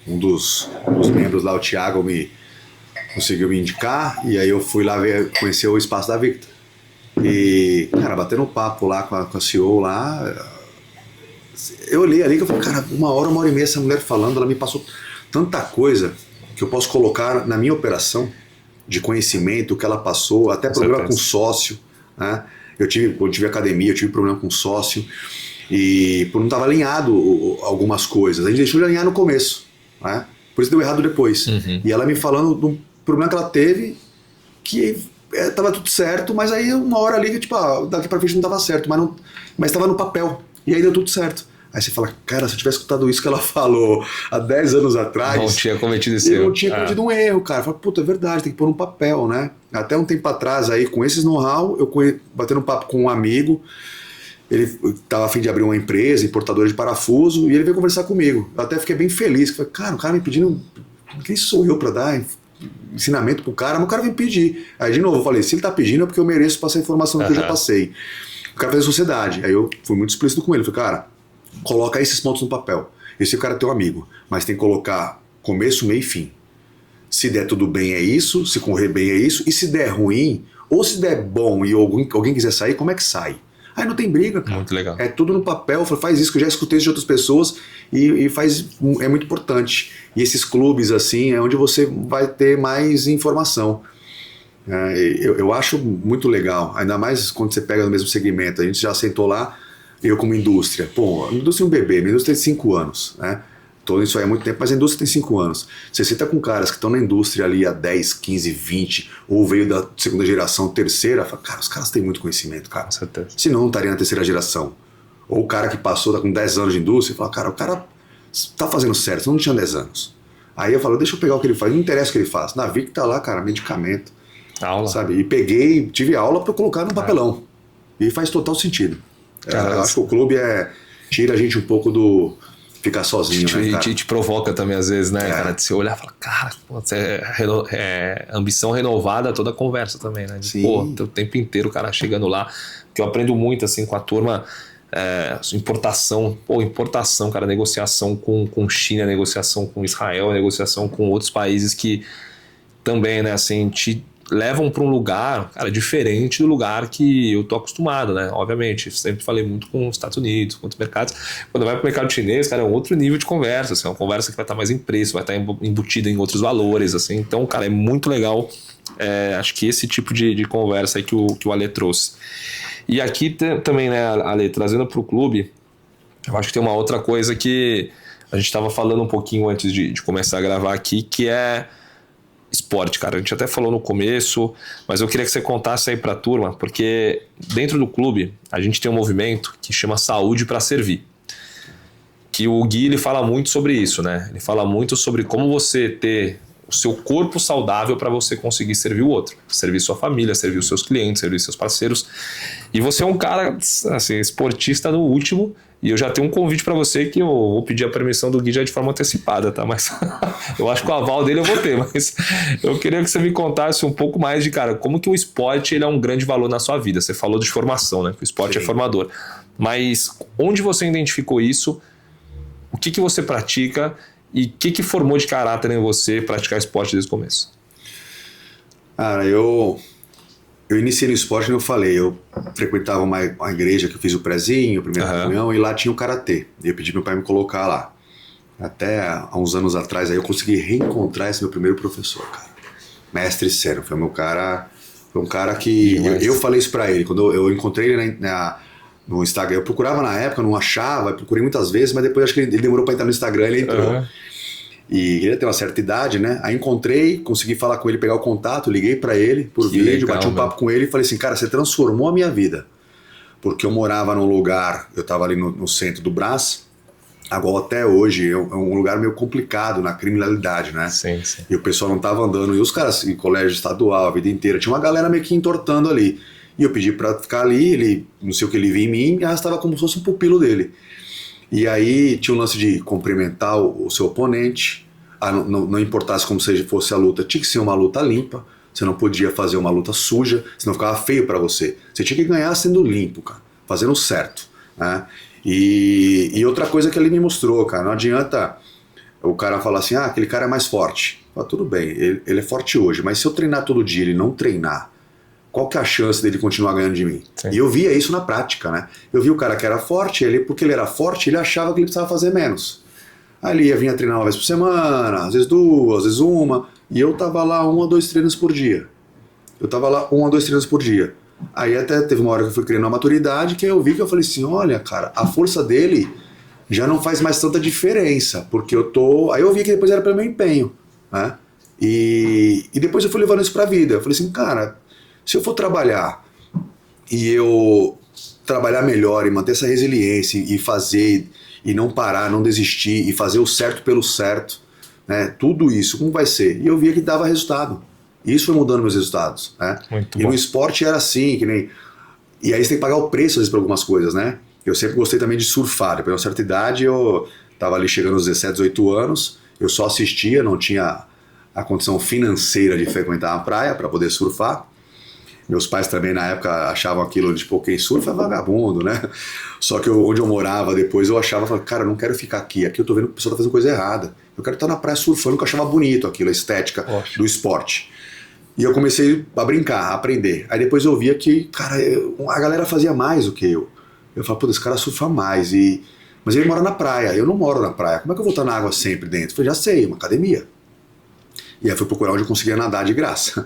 um dos membros lá, o Thiago, conseguiu me indicar, e aí eu fui lá conhecer o espaço da Victa. E, cara, batendo um papo lá com a CEO lá, eu olhei ali que eu falei, cara, 1 hora e meia essa mulher falando, ela me passou tanta coisa que eu posso colocar na minha operação de conhecimento que ela passou, até problema com sócio, né? Eu tive academia, eu tive problema com sócio, e não estava alinhado algumas coisas. A gente deixou de alinhar no começo, né? Por isso deu errado depois. E ela me falando do problema que ela teve, que estava tudo certo, mas aí 1 hora ali, tipo, daqui pra frente não estava certo, mas estava no papel, e aí deu tudo certo. Aí você fala, cara, se eu tivesse escutado isso que ela falou há 10 anos atrás... Não tinha cometido esse erro. Eu não tinha cometido um erro, cara. Eu falei, puta, é verdade, tem que pôr no papel, né? Até um tempo atrás, aí, com esses know-how, eu batendo um papo com um amigo, ele estava a fim de abrir uma empresa, importadora de parafuso, e ele veio conversar comigo. Eu até fiquei bem feliz, falei, cara, o cara me pedindo... Quem sou eu para dar ensinamento pro cara? Mas o cara vem pedir. Aí, de novo, eu falei, se ele tá pedindo é porque eu mereço passar a informação que eu já passei. O cara fez sociedade. Aí eu fui muito explícito com ele. Falei, cara, coloca esses pontos no papel. Esse cara é teu amigo, mas tem que colocar começo, meio e fim. Se der tudo bem é isso, se correr bem é isso, e se der ruim, ou se der bom e alguém quiser sair, como é que sai? Aí não tem briga, cara. Muito legal. É tudo no papel, faz isso, que eu já escutei isso de outras pessoas e é muito importante. E esses clubes, assim, é onde você vai ter mais informação. Eu acho muito legal, ainda mais quando você pega no mesmo segmento. A gente já sentou lá, eu como indústria. Pô, a indústria é um bebê, minha indústria tem 5 anos, né? Tô nisso aí há muito tempo, mas a indústria tem 5 anos. Você senta com caras que estão na indústria ali há 10, 15, 20, ou veio da segunda geração, terceira, fala, cara, os caras têm muito conhecimento, cara. Com certeza. Senão não estaria na terceira geração. Ou o cara que passou, tá com 10 anos de indústria, fala, cara, o cara tá fazendo certo, não tinha 10 anos. Aí eu falo, deixa eu pegar o que ele faz, não interessa o que ele faz. Na Vic tá lá, cara, medicamento. Aula. Sabe? E tive aula para colocar no papelão. E faz total sentido. Eu acho que o clube tira a gente um pouco do ficar sozinho, né, cara? Te provoca também às vezes, né, cara? De você olhar e falar, cara, pô, ambição renovada toda a conversa também, né? De, pô, o tempo inteiro o cara chegando lá, que eu aprendo muito assim com a turma, importação, cara, negociação com China, negociação com Israel, negociação com outros países que também, né, assim, te levam para um lugar, cara, diferente do lugar que eu tô acostumado, né? Obviamente, sempre falei muito com os Estados Unidos, com outros mercados. Quando vai para o mercado chinês, cara, é um outro nível de conversa, assim, é uma conversa que vai estar mais em preço, vai estar embutida em outros valores, assim. Então, cara, é muito legal. Acho que esse tipo de conversa aí que o Ale trouxe. E aqui também, né, Ale, trazendo para o clube, eu acho que tem uma outra coisa que a gente estava falando um pouquinho antes de começar a gravar aqui, que é esporte, cara. A gente até falou no começo, mas eu queria que você contasse aí pra turma, porque dentro do clube a gente tem um movimento que chama Saúde para Servir. Que o Gui, ele fala muito sobre isso, né? Ele fala muito sobre como você ter o seu corpo saudável para você conseguir servir o outro. Servir sua família, servir os seus clientes, servir seus parceiros. E você é um cara, assim, esportista no último. E eu já tenho um convite para você que eu vou pedir a permissão do Gui já de forma antecipada, tá? Mas eu acho que o aval dele eu vou ter, mas eu queria que você me contasse um pouco mais de, cara, como que o esporte ele é um grande valor na sua vida. Você falou de formação, né? Que o esporte é formador. Mas onde você identificou isso? O que você pratica? E o que formou de caráter em você praticar esporte desde o começo? Cara, eu iniciei no esporte, como eu falei, eu frequentava uma igreja que eu fiz o prezinho, a primeira comunhão, e lá tinha o karatê. E eu pedi pro meu pai me colocar lá. Até há uns anos atrás aí eu consegui reencontrar esse meu primeiro professor, cara. Mestre Seno, foi um cara que... Eu falei isso pra ele, quando eu encontrei ele no Instagram. Eu procurava na época, não achava, eu procurei muitas vezes, mas depois acho que ele demorou pra entrar no Instagram, ele entrou. E ele tem uma certa idade, né? Aí encontrei, consegui falar com ele, pegar o contato, liguei pra ele por vídeo, bati um papo com ele e falei assim, cara, você transformou a minha vida. Porque eu morava num lugar, eu tava ali no centro do Brás, agora até hoje é um lugar meio complicado na criminalidade, né? Sim, sim. E o pessoal não tava andando, e os caras em colégio estadual a vida inteira, tinha uma galera meio que entortando ali. E eu pedi pra ficar ali, ele, não sei o que ele via em mim, e arrastava como se fosse um pupilo dele. E aí tinha um lance de cumprimentar o seu oponente, não importasse como fosse a luta, tinha que ser uma luta limpa, você não podia fazer uma luta suja, senão ficava feio pra você. Você tinha que ganhar sendo limpo, cara, fazendo certo, né? E outra coisa que ele me mostrou, cara, não adianta o cara falar assim, aquele cara é mais forte. Tudo bem, ele é forte hoje, mas se eu treinar todo dia e ele não treinar, qual que é a chance dele continuar ganhando de mim? Sim. E eu via isso na prática, né? Eu vi o cara que era forte, porque ele era forte, ele achava que ele precisava fazer menos. Aí ele vinha treinar uma vez por semana, às vezes duas, às vezes uma, e eu tava lá 1 a 2 treinos por dia. Aí até teve uma hora que eu fui criando uma maturidade, que eu vi que eu falei assim, olha, cara, a força dele já não faz mais tanta diferença, porque eu tô... Aí eu vi que depois era pelo meu empenho, né? E depois eu fui levando isso pra vida. Eu falei assim, cara, se eu for trabalhar e eu trabalhar melhor e manter essa resiliência e fazer, e não parar, não desistir, e fazer o certo pelo certo, né? Tudo isso, como vai ser? E eu via que dava resultado. E isso foi mudando meus resultados, né? Muito e bom. No esporte era assim, que nem... E aí você tem que pagar o preço, às vezes, por algumas coisas, né? Eu sempre gostei também de surfar. Depois de uma certa idade, eu tava ali chegando aos 17, 18 anos, eu só assistia, não tinha a condição financeira de frequentar a praia para poder surfar. Meus pais também, na época, achavam aquilo de, quem surfa é vagabundo, né? Só que onde eu morava depois, eu achava, cara, eu não quero ficar aqui. Aqui eu tô vendo que o pessoal tá fazendo coisa errada. Eu quero estar na praia surfando, que eu achava bonito aquilo, a estética do esporte. E eu comecei a brincar, a aprender. Aí depois eu via que, cara, a galera fazia mais do que eu. Eu falava, esse cara surfa mais. Mas ele mora na praia, eu não moro na praia. Como é que eu vou estar na água sempre dentro? Eu falei, já sei, uma academia. E aí fui procurar onde eu conseguia nadar de graça.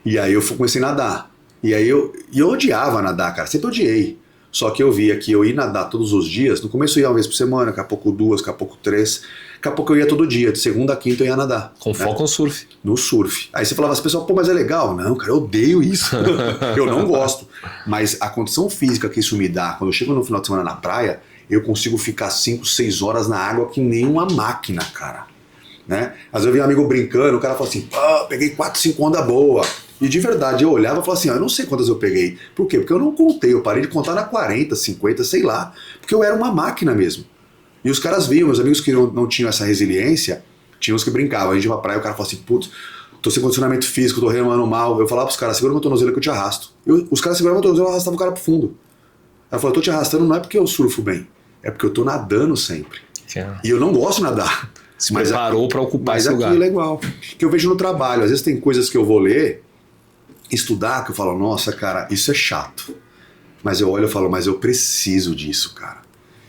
E aí eu comecei a nadar. E aí eu odiava nadar, cara, sempre odiei. Só que eu via que eu ia nadar todos os dias. No começo eu ia uma vez por semana, daqui a pouco 2, daqui a pouco 3. Daqui a pouco eu ia todo dia, de segunda a quinta eu ia nadar. Com foco no surf. No surf. Aí você falava, as pessoas, mas é legal. Não, cara, eu odeio isso. Eu não gosto. Mas a condição física que isso me dá, quando eu chego no final de semana na praia, eu consigo ficar 5, 6 horas na água que nem uma máquina, cara. Né? Às vezes eu vi um amigo brincando, o cara fala assim, peguei 4, 5 ondas boa. E de verdade, eu olhava e falava assim, eu não sei quantas eu peguei. Por quê? Porque eu não contei, eu parei de contar na 40, 50, sei lá. Porque eu era uma máquina mesmo. E os caras viam, meus amigos que não tinham essa resiliência, tinham os que brincavam. A gente ia pra praia e o cara falava assim, putz, tô sem condicionamento físico, tô remando mal. Eu falava pros caras, segura meu tornozelo que eu te arrasto. Os caras seguravam meu tornozelo e arrastavam o cara pro fundo. Ela falou, eu tô te arrastando não é porque eu surfo bem, é porque eu tô nadando sempre. E eu não gosto de nadar. Se preparou pra ocupar esse lugar. Mas aquilo é igual. Que eu vejo no trabalho, às vezes tem coisas que eu vou ler, estudar, que eu falo, nossa, cara, isso é chato. Mas eu olho e falo, mas eu preciso disso, cara.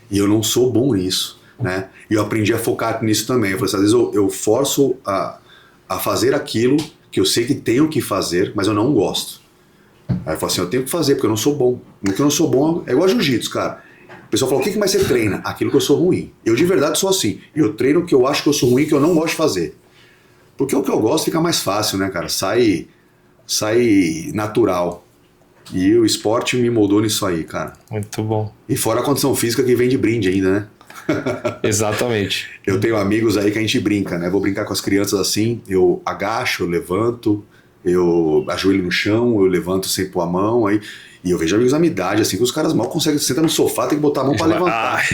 E eu não sou bom nisso, né? E eu aprendi a focar nisso também. Eu falei assim, às vezes eu forço a fazer aquilo que eu sei que tenho que fazer, mas eu não gosto. Aí eu falo assim, eu tenho que fazer, porque eu não sou bom. No que eu não sou bom, é igual a jiu-jitsu, cara. O pessoal fala, o que mais você treina? Aquilo que eu sou ruim. Eu de verdade sou assim. Eu treino o que eu acho que eu sou ruim, que eu não gosto de fazer. Porque o que eu gosto fica mais fácil, né, cara? Sai natural. E o esporte me moldou nisso aí, cara. Muito bom. E fora a condição física que vem de brinde ainda, né? Exatamente. Eu tenho amigos aí que a gente brinca, né? Vou brincar com as crianças assim, eu agacho, eu levanto, eu ajoelho no chão, eu levanto sem pôr a mão, aí... E eu vejo amigos da minha idade, assim, que os caras mal conseguem sentar no sofá, tem que botar a mão pra levantar.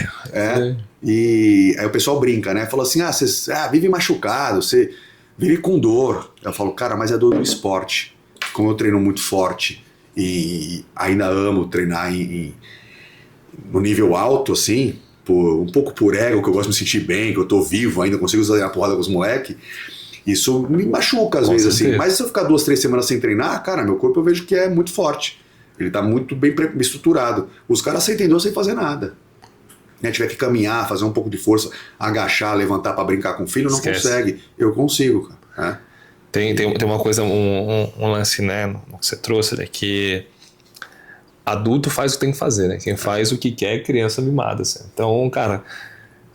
E aí o pessoal brinca, né? Fala assim, você vive machucado, você vive com dor. Eu falo, cara, mas é dor do esporte. Como eu treino muito forte e ainda amo treinar no nível alto, assim, um pouco por ego, que eu gosto de me sentir bem, que eu tô vivo ainda, consigo usar a porrada com os moleques. Isso me machuca às vezes, assim. Mas se eu ficar 2, 3 semanas sem treinar, cara, meu corpo eu vejo que é muito forte. Ele tá muito bem estruturado. Os caras sentem dor sem fazer nada. né, tiver que caminhar, fazer um pouco de força, agachar, levantar para brincar com o filho, não Esquece. consegue. Eu consigo, cara. Né? Tem uma coisa, um lance, né, no que você trouxe, né, que adulto faz o que tem que fazer, né? Quem faz o que quer é criança mimada, assim. Então, cara,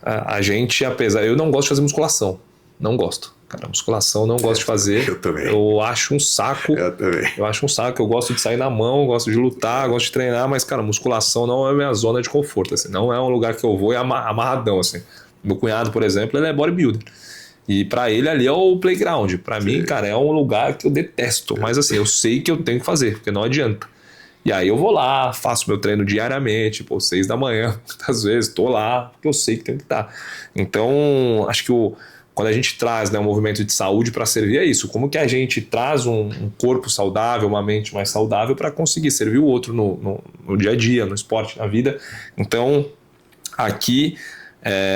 a gente, apesar... Eu não gosto de fazer musculação. Não gosto. Cara, musculação não gosto de fazer. Eu também. Eu acho um saco. Eu também. Eu acho um saco. Eu gosto de sair na mão, gosto de lutar, gosto de treinar, mas, cara, musculação não é a minha zona de conforto, assim. Não é um lugar que eu vou amarradão, assim. Meu cunhado, por exemplo, ele é bodybuilder. E pra ele ali é o playground. Pra mim, cara, é um lugar que eu detesto. Mas assim, eu sei que eu tenho que fazer, porque não adianta. E aí eu vou lá, faço meu treino diariamente, 6 da manhã, às vezes, tô lá, porque eu sei que tenho que estar. Então, acho que quando a gente traz, né, um movimento de saúde para servir, é isso. Como que a gente traz um corpo saudável, uma mente mais saudável para conseguir servir o outro no dia a dia, no esporte, na vida. Então, aqui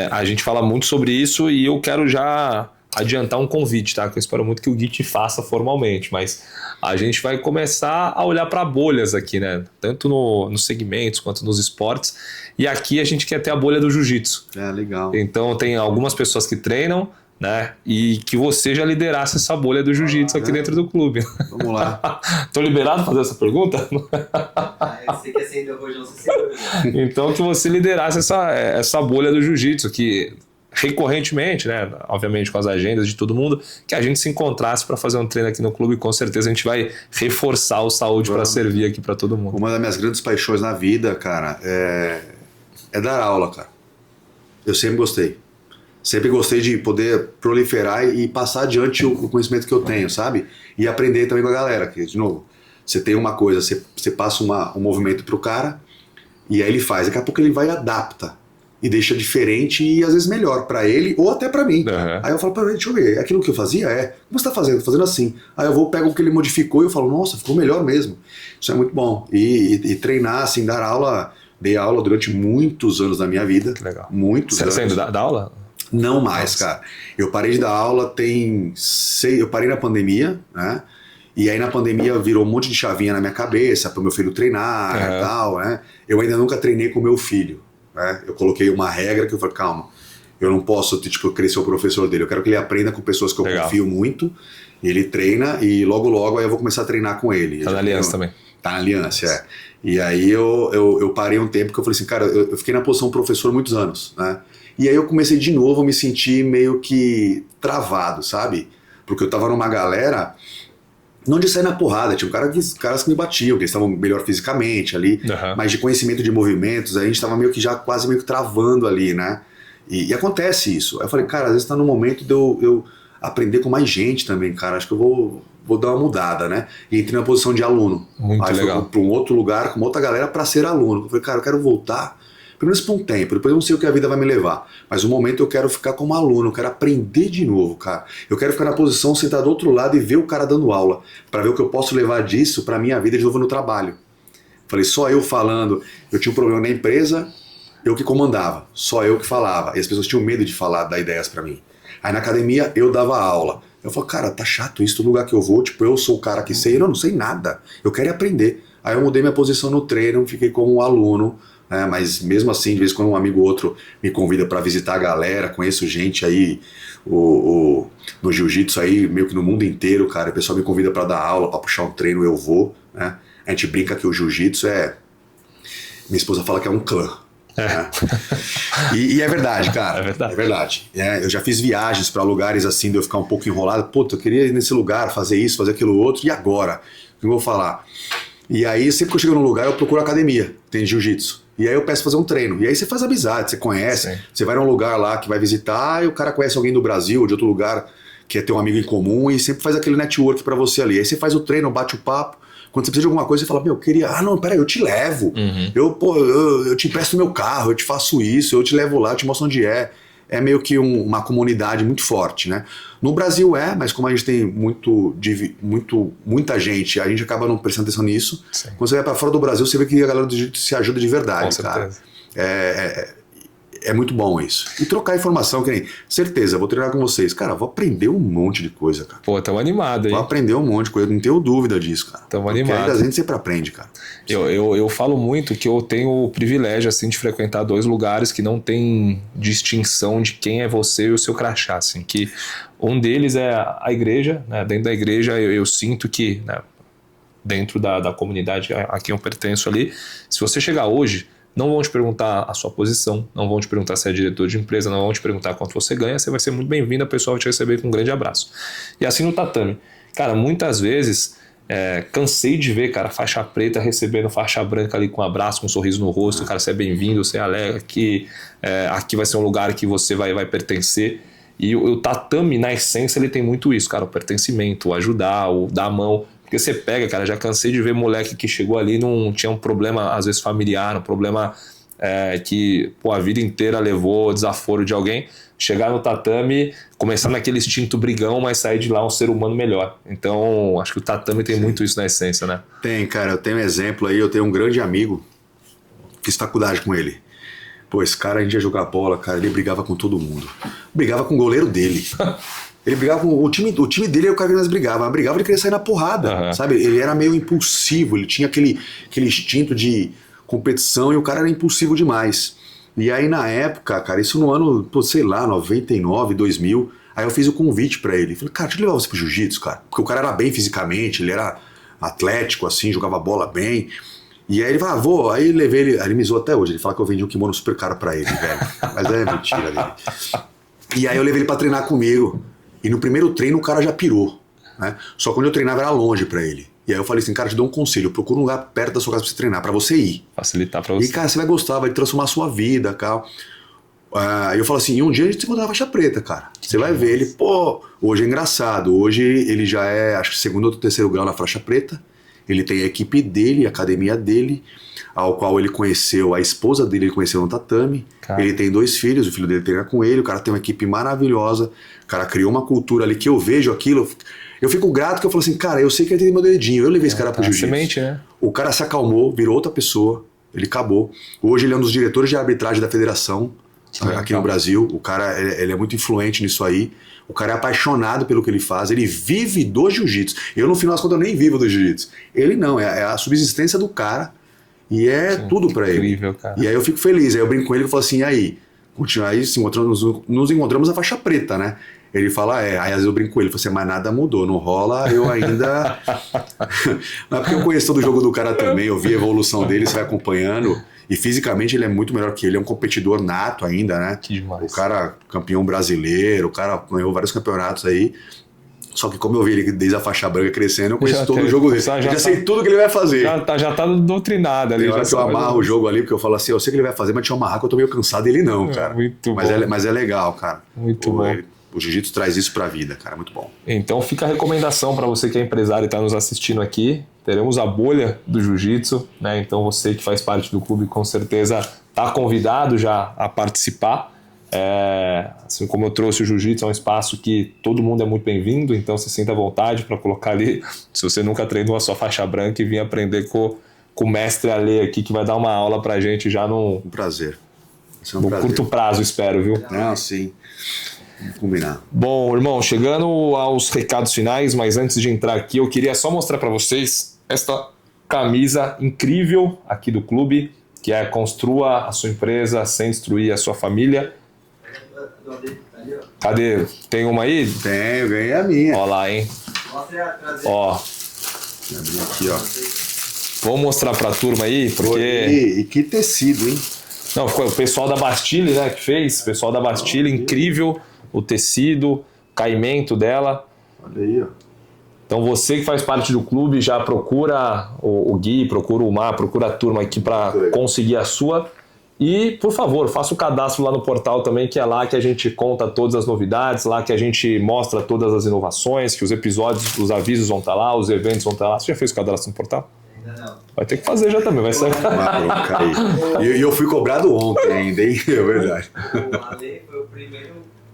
a gente fala muito sobre isso e eu quero já adiantar um convite, tá? Que eu espero muito que o Gui te faça formalmente, mas a gente vai começar a olhar para bolhas aqui, né? Tanto nos segmentos quanto nos esportes. E aqui a gente quer ter a bolha do jiu-jitsu. Legal. Então tem algumas pessoas que treinam, né? E que você já liderasse essa bolha do jiu-jitsu aqui dentro do clube. Vamos lá. Tô liberado para fazer essa pergunta? Você quer ser ainda rojão, você se Então que você liderasse essa bolha do jiu-jitsu, que recorrentemente, né, obviamente com as agendas de todo mundo, que a gente se encontrasse para fazer um treino aqui no clube, e com certeza a gente vai reforçar o saúde para servir aqui para todo mundo. Uma das minhas grandes paixões na vida, cara, é dar aula, cara. Eu sempre gostei. Sempre gostei de poder proliferar e passar adiante o conhecimento que eu tenho, sabe? E aprender também com a galera, que, de novo, você tem uma coisa, você passa um movimento pro cara e aí ele faz, daqui a pouco ele vai e adapta. E deixa diferente e às vezes melhor pra ele ou até pra mim. Uhum. Aí eu falo, peraí, deixa eu ver, aquilo que eu fazia como você tá fazendo? Tô fazendo assim. Aí eu vou, pego o que ele modificou e eu falo, nossa, ficou melhor mesmo. Isso é muito bom. E treinar, assim, dar aula, dei aula durante muitos anos da minha vida. Que legal. Muitos anos. Você ainda dá aula? Não mais, cara. Eu parei de dar aula eu parei na pandemia, né? E aí na pandemia virou um monte de chavinha na minha cabeça pro meu filho treinar e tal, né? Eu ainda nunca treinei com meu filho. Né? Eu coloquei uma regra que eu falei, calma, eu não posso querer ser o professor dele, eu quero que ele aprenda com pessoas que eu confio muito, ele treina e logo aí eu vou começar a treinar com ele. Tá na aliança também. Tá na aliança, E aí eu parei um tempo que eu falei assim, cara, eu fiquei na posição professor muitos anos, né? E aí eu comecei de novo a me sentir meio que travado, sabe? Porque eu tava numa galera... Não de sair na porrada, tinha caras que me batiam, que eles estavam melhor fisicamente ali, mas de conhecimento de movimentos, a gente tava meio que já quase meio que travando ali, né? E acontece isso. Aí eu falei, cara, às vezes tá no momento de eu aprender com mais gente também, cara, acho que eu vou dar uma mudada, né? E entrei na posição de aluno. Muito aí legal. Fui pra um outro lugar, com uma outra galera pra ser aluno. Eu falei, cara, eu quero voltar, pelo menos por um tempo, depois eu não sei o que a vida vai me levar, mas no momento eu quero ficar como aluno, eu quero aprender de novo, cara. Eu quero ficar na posição, sentar do outro lado e ver o cara dando aula, pra ver o que eu posso levar disso pra minha vida de novo no trabalho. Falei, só eu falando, eu tinha um problema na empresa, eu que comandava, só eu que falava, e as pessoas tinham medo de falar, dar ideias pra mim. Aí na academia eu dava aula. Eu falei, cara, tá chato isso, todo lugar que eu vou, eu sou o cara que sei, eu não sei nada, eu quero aprender. Aí eu mudei minha posição no treino, fiquei como um aluno, mas mesmo assim, de vez em quando um amigo ou outro me convida para visitar a galera, conheço gente aí no jiu-jitsu aí, meio que no mundo inteiro, cara, o pessoal me convida para dar aula, para puxar um treino, eu vou, né? A gente brinca que o jiu-jitsu minha esposa fala que é um clã. Né? E é verdade, cara. É verdade. Eu já fiz viagens para lugares assim, de eu ficar um pouco enrolado, puta, eu queria ir nesse lugar, fazer isso, fazer aquilo outro, e agora? O que eu vou falar? E aí, sempre que eu chego num lugar, eu procuro academia, tem jiu-jitsu. E aí eu peço fazer um treino. E aí você faz amizade, você conhece. Sim. Você vai num lugar lá que vai visitar e o cara conhece alguém do Brasil ou de outro lugar que é ter um amigo em comum e sempre faz aquele network pra você ali. Aí você faz o treino, bate o papo. Quando você precisa de alguma coisa, você fala, eu queria... Ah, não, peraí, eu te levo. Uhum. Eu te empresto meu carro, eu te faço isso, eu te levo lá, eu te mostro onde é. É meio que uma comunidade muito forte, né? No Brasil mas como a gente tem muita gente, a gente acaba não prestando atenção nisso. Sim. Quando você vai pra fora do Brasil, você vê que a galera do jiu-jitsu se ajuda de verdade, cara. é muito bom isso. E trocar informação, que nem, certeza, vou treinar com vocês. Cara, vou aprender um monte de coisa, cara. Pô, tamo animado, hein? Vou aprender um monte de coisa, não tenho dúvida disso, cara. Tamo Porque animado. aí a gente sempre aprende, cara. Eu falo muito que eu tenho o privilégio, assim, de frequentar 2 lugares que não tem distinção de quem é você e o seu crachá, assim, que um deles é a igreja, né? Dentro da igreja eu sinto que, né, dentro da comunidade a quem eu pertenço ali, se você chegar hoje, não vão te perguntar a sua posição, não vão te perguntar se é diretor de empresa, não vão te perguntar quanto você ganha, você vai ser muito bem-vindo, a pessoa vai te receber com um grande abraço. E assim no tatame. Cara, muitas vezes, cansei de ver, cara, faixa preta recebendo faixa branca ali com um abraço, com um sorriso no rosto, cara, você é bem-vindo, você é alegre, aqui vai ser um lugar que você vai pertencer. E o tatame, na essência, ele tem muito isso, cara, o pertencimento, o ajudar, o dar a mão. Porque você pega, cara, já cansei de ver moleque que chegou ali, não tinha um problema, às vezes familiar, um problema que a vida inteira levou desaforo de alguém, chegar no tatame, começar naquele instinto brigão, mas sair de lá um ser humano melhor. Então, acho que o tatame tem muito isso na essência, né? Tem, cara, eu tenho um exemplo aí, eu tenho um grande amigo, fiz faculdade com ele. Pô, esse cara, a gente ia jogar bola, cara, ele brigava com todo mundo. Brigava com o goleiro dele. Ele brigava com o time dele, o cara que nós brigava. Mas brigava, ele queria sair na porrada, sabe? Ele era meio impulsivo, ele tinha aquele instinto de competição e o cara era impulsivo demais. E aí na época, cara, isso no ano, sei lá, 99, 2000, aí eu fiz o convite pra ele. Falei, cara, deixa eu levar você pro jiu-jitsu, cara. Porque o cara era bem fisicamente, ele era atlético, assim, jogava bola bem. E aí ele falou, vou, aí levei ele, aí ele me zoou até hoje, ele fala que eu vendi um kimono super caro pra ele, velho. Mas é mentira dele. E aí eu levei ele pra treinar comigo. E no primeiro treino o cara já pirou, né? Só que quando eu treinava era longe pra ele. E aí eu falei assim, cara, te dou um conselho, procura um lugar perto da sua casa pra você treinar, pra você ir. Facilitar pra você. E cara, você vai gostar, vai transformar a sua vida, cara. Aí eu falo assim, e um dia a gente se encontrar na faixa preta, cara. Você vai ver ele, pô, hoje é engraçado. Hoje ele já é, acho que 2º ou 3º grau na faixa preta. Ele tem a equipe dele, a academia dele, ao qual ele conheceu, a esposa dele ele conheceu no tatame. Cara. Ele tem 2 filhos, o filho dele treina com ele, o cara tem uma equipe maravilhosa, o cara criou uma cultura ali que eu vejo aquilo, eu fico grato que eu falo assim, cara, eu sei que ele tem meu dedinho, eu levei esse cara pro jiu-jitsu. Semente, né? O cara se acalmou, virou outra pessoa, ele acabou. Hoje ele é um dos diretores de arbitragem da federação, aqui no Brasil, o cara ele é muito influente nisso aí. O cara é apaixonado pelo que ele faz, ele vive do jiu-jitsu. Eu, no final das contas, eu nem vivo do jiu-jitsu. Ele não, é a subsistência do cara e é tudo pra ele. Incrível, cara. E aí eu fico feliz, aí eu brinco com ele e falo assim, e aí? Continua aí, nos encontramos na faixa preta, né? Ele fala, aí às vezes eu brinco com ele, falo assim, mas nada mudou, não rola, eu ainda... Mas porque eu conheço todo o jogo do cara também, eu vi a evolução dele, você vai acompanhando... E fisicamente ele é muito melhor que ele, é um competidor nato ainda, né? Que demais. O cara, campeão brasileiro, o cara ganhou vários campeonatos aí. Só que como eu vi ele desde a faixa branca crescendo, eu conheço todo o jogo dele. Eu já sei tudo que ele vai fazer. Já tá doutrinado ali. Tem hora que eu amarro o jogo ali, porque eu falo assim, eu sei que ele vai fazer, mas deixa eu amarrar que eu tô meio cansado, ele não, cara. Muito mas bom. Mas é legal, cara. Muito bom. O jiu-jitsu traz isso pra vida, cara, muito bom. Então fica a recomendação para você que é empresário e está nos assistindo aqui. Teremos a bolha do jiu-jitsu, né? Então você que faz parte do clube com certeza está convidado já a participar. Assim como eu trouxe o jiu-jitsu, é um espaço que todo mundo é muito bem-vindo, então se sinta à vontade para colocar ali, se você nunca treinou a sua faixa branca e vir aprender com o mestre Ale aqui, que vai dar uma aula pra gente já no... Um prazer. No curto prazo, espero, viu? Não, sim. Vamos combinar. Bom, irmão, chegando aos recados finais, mas antes de entrar aqui, eu queria só mostrar para vocês esta camisa incrível aqui do clube, que é Construa a sua empresa sem destruir a sua família. Cadê? Tem uma aí? Tenho, ganhei a minha. Ó lá, hein? Ó. Abri aqui, ó. Vamos mostrar pra turma aí, porque... E que tecido, hein? Não, foi o pessoal da Bastille, né, que fez. O pessoal da Bastille, incrível o tecido, o caimento dela. Olha aí, ó. Então você que faz parte do clube já procura o Gui, procura o Mar, procura a turma aqui para conseguir a sua. E, por favor, faça o cadastro lá no portal também, que é lá que a gente conta todas as novidades, lá que a gente mostra todas as inovações, que os episódios, os avisos vão estar lá, os eventos vão estar lá. Você já fez o cadastro no portal? Ainda não. Vai ter que fazer já também, vai sair. E eu fui cobrado ontem ainda, hein? É verdade. O Ale foi o primeiro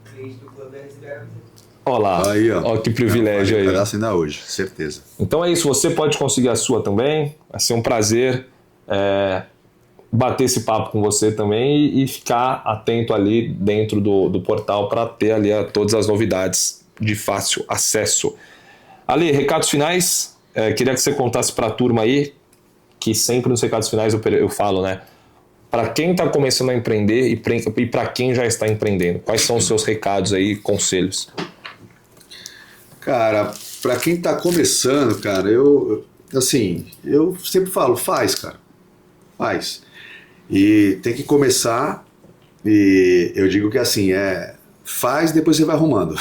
cliente do clube a receber a camiseta. Olha lá, aí, ó. Ó que privilégio aí. Cadastro ainda hoje, certeza. Então é isso, você pode conseguir a sua também, vai ser um prazer bater esse papo com você também e ficar atento ali dentro do portal para ter ali todas as novidades de fácil acesso. Ali, recados finais, queria que você contasse para a turma aí, que sempre nos recados finais eu falo, né? Para quem está começando a empreender e para quem já está empreendendo, quais são os seus recados aí, conselhos? Cara, para quem está começando, cara, eu sempre falo, faz, cara, faz. E tem que começar, e eu digo que assim, faz, depois você vai arrumando.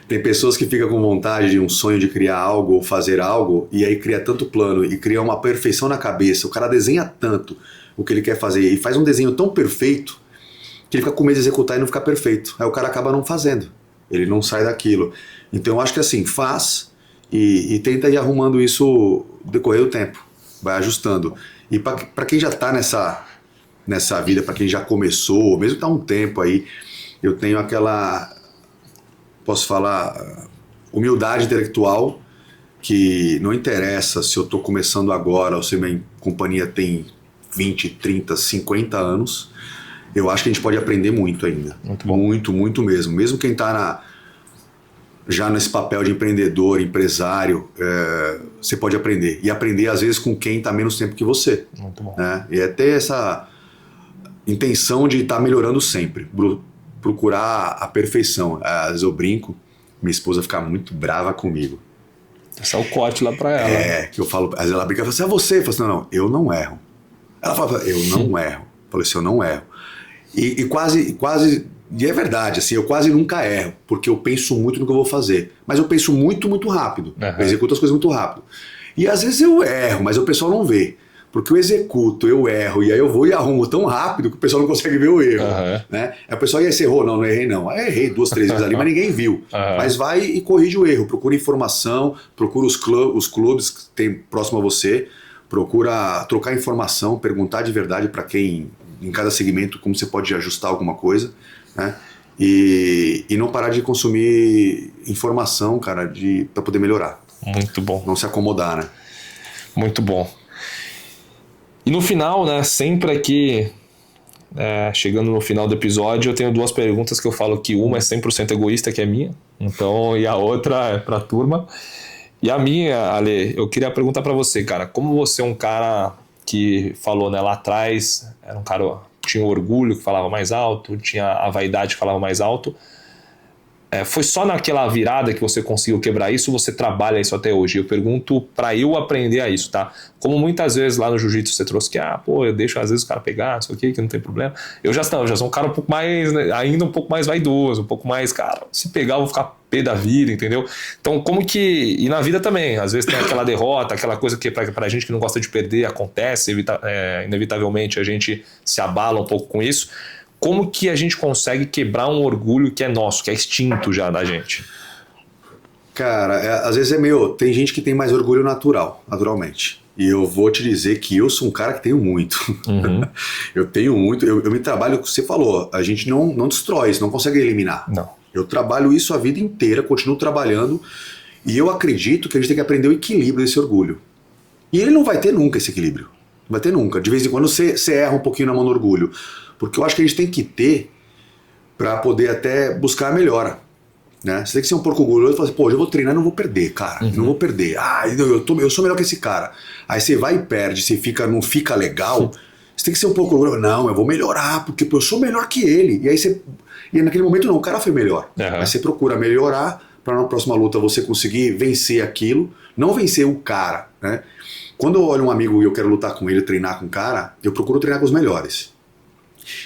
Tem pessoas que ficam com vontade de um sonho de criar algo ou fazer algo, e aí cria tanto plano e cria uma perfeição na cabeça, o cara desenha tanto o que ele quer fazer e faz um desenho tão perfeito que ele fica com medo de executar e não ficar perfeito. Aí o cara acaba não fazendo, ele não sai daquilo. Então eu acho que assim, faz e tenta ir arrumando isso no decorrer do tempo, vai ajustando. E para quem já está nessa vida, para quem já começou, mesmo que tá um tempo aí, eu tenho aquela, posso falar, humildade intelectual, que não interessa se eu estou começando agora ou se minha companhia tem 20, 30, 50 anos, eu acho que a gente pode aprender muito ainda. Muito bom. Muito, muito mesmo. Mesmo quem está já nesse papel de empreendedor, empresário, você pode aprender. E aprender, às vezes, com quem está menos tempo que você. Muito bom. Né? E é ter essa intenção de estar melhorando sempre. Procurar a perfeição. Às vezes eu brinco, minha esposa fica muito brava comigo. Esse é o corte lá pra ela. Que eu falo, às vezes ela brinca e fala assim, você? Eu falo assim, não, eu não erro. Ela fala, eu não erro. Eu falei assim, eu não erro. E quase, e é verdade, assim, eu quase nunca erro, porque eu penso muito no que eu vou fazer. Mas eu penso muito, muito rápido. Uhum. Eu executo as coisas muito rápido. E às vezes eu erro, mas o pessoal não vê. Porque eu executo, eu erro, e aí eu vou e arrumo tão rápido que o pessoal não consegue ver o erro. Uhum. Né? Aí o pessoal, e aí você errou? Não, não errei não. Aí errei 2, 3 vezes ali, mas ninguém viu. Uhum. Mas vai e corrige o erro, procura informação, procura os clubes que tem próximo a você, procura trocar informação, perguntar de verdade para quem, em cada segmento, como você pode ajustar alguma coisa, né? E não parar de consumir informação, cara, para poder melhorar. Muito bom. Não se acomodar, né? Muito bom. E no final, né, sempre aqui, chegando no final do episódio, eu tenho 2 perguntas que eu falo que uma é 100% egoísta, que é minha, então, e a outra é pra turma. E a minha, Ale, eu queria perguntar pra você, cara, como você é um cara que falou, né, lá atrás, era um cara, tinha o orgulho que falava mais alto, tinha a vaidade que falava mais alto, foi só naquela virada que você conseguiu quebrar isso ou você trabalha isso até hoje? Eu pergunto pra eu aprender a isso, tá? Como muitas vezes lá no jiu-jitsu você trouxe que, eu deixo às vezes o cara pegar, não sei o que não tem problema. Eu já sou um cara um pouco mais, né, ainda um pouco mais vaidoso, um pouco mais, cara, se pegar eu vou ficar pé da vida, entendeu? Então como que, e na vida também, às vezes tem aquela derrota, aquela coisa que pra gente que não gosta de perder acontece, inevitavelmente a gente se abala um pouco com isso. Como que a gente consegue quebrar um orgulho que é nosso, que é extinto já da gente? Cara, às vezes tem gente que tem mais orgulho naturalmente. E eu vou te dizer que eu sou um cara que tenho muito. Uhum. Eu tenho muito, eu me trabalho, você falou, a gente não destrói isso, não consegue eliminar. Não. Eu trabalho isso a vida inteira, continuo trabalhando, e eu acredito que a gente tem que aprender o equilíbrio desse orgulho. E ele não vai ter nunca esse equilíbrio. Não vai ter nunca. De vez em quando você erra um pouquinho na mão do orgulho. Porque eu acho que a gente tem que ter para poder até buscar a melhora. Né? Você tem que ser um pouco orgulhoso e falar assim, hoje eu vou treinar e não vou perder, cara. Não vou perder. Eu sou melhor que esse cara. Aí você vai e perde, você não fica legal. Você tem que ser um pouco orgulhoso. Não, eu vou melhorar, porque eu sou melhor que ele. E aí e naquele momento não, o cara foi melhor. Uhum. Aí você procura melhorar para na próxima luta você conseguir vencer aquilo, não vencer o cara. Né? Quando eu olho um amigo e eu quero lutar com ele, treinar com o cara, eu procuro treinar com os melhores.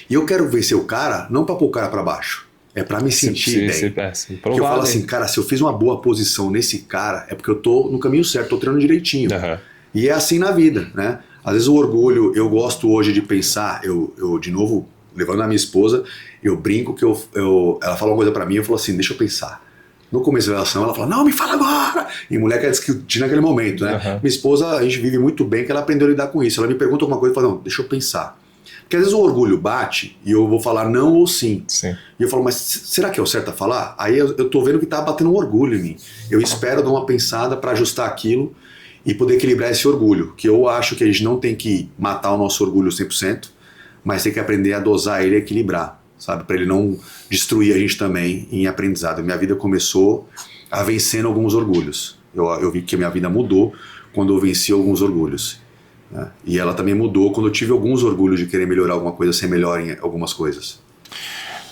E eu quero vencer o cara, não para pôr o cara para baixo. É para me sentir bem. Porque eu falo assim, cara, se eu fiz uma boa posição nesse cara, é porque eu tô no caminho certo, tô treinando direitinho. Uhum. E é assim na vida, né? Às vezes o orgulho, eu gosto hoje de pensar, eu de novo, levando a minha esposa, eu brinco que ela fala uma coisa para mim, eu falo assim, deixa eu pensar. No começo da relação, ela fala, não, me fala agora! E mulher quer discutir naquele momento, né? Uhum. Minha esposa, a gente vive muito bem, que ela aprendeu a lidar com isso. Ela me pergunta alguma coisa e fala, não, deixa eu pensar. Porque às vezes o orgulho bate e eu vou falar não ou sim. E eu falo, mas será que é o certo a falar? Aí eu tô vendo que tá batendo um orgulho em mim. Eu espero dar uma pensada para ajustar aquilo e poder equilibrar esse orgulho, que eu acho que a gente não tem que matar o nosso orgulho 100%, mas tem que aprender a dosar ele e equilibrar, sabe? Para ele não destruir a gente também em aprendizado. Minha vida começou a vencendo alguns orgulhos. Eu vi que a minha vida mudou quando eu venci alguns orgulhos. Né? E ela também mudou quando eu tive alguns orgulhos de querer melhorar alguma coisa, ser melhor em algumas coisas.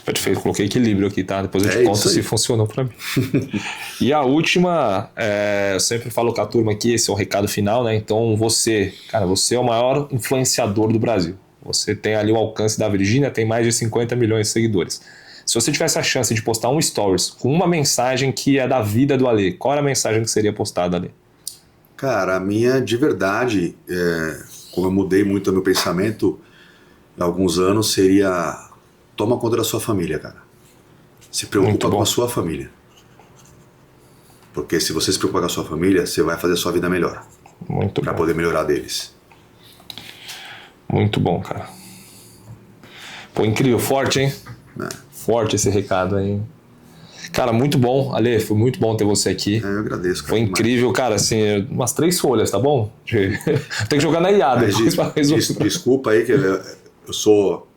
Perfeito, coloquei equilíbrio aqui, tá? Depois eu te conto se funcionou pra mim. E a última, eu sempre falo com a turma aqui, esse é o recado final, né? Então você é o maior influenciador do Brasil. Você tem ali o alcance da Virgínia, tem mais de 50 milhões de seguidores. Se você tivesse a chance de postar um stories com uma mensagem que é da vida do Ale, qual era a mensagem que seria postada ali? Cara, a minha, de verdade, como eu mudei muito o meu pensamento há alguns anos, seria: toma conta da sua família, cara. Se preocupa com a sua família. Porque se você se preocupar com a sua família, você vai fazer a sua vida melhor. Muito bom. Pra poder melhorar deles. Muito bom, cara. Pô, incrível, forte, hein? Forte esse recado aí. Cara, muito bom, Ale, foi muito bom ter você aqui. Eu agradeço, cara. Foi incrível, cara, assim, umas 3 folhas, tá bom? Tem que jogar na IA depois pra resolver. Desculpa aí que eu sou...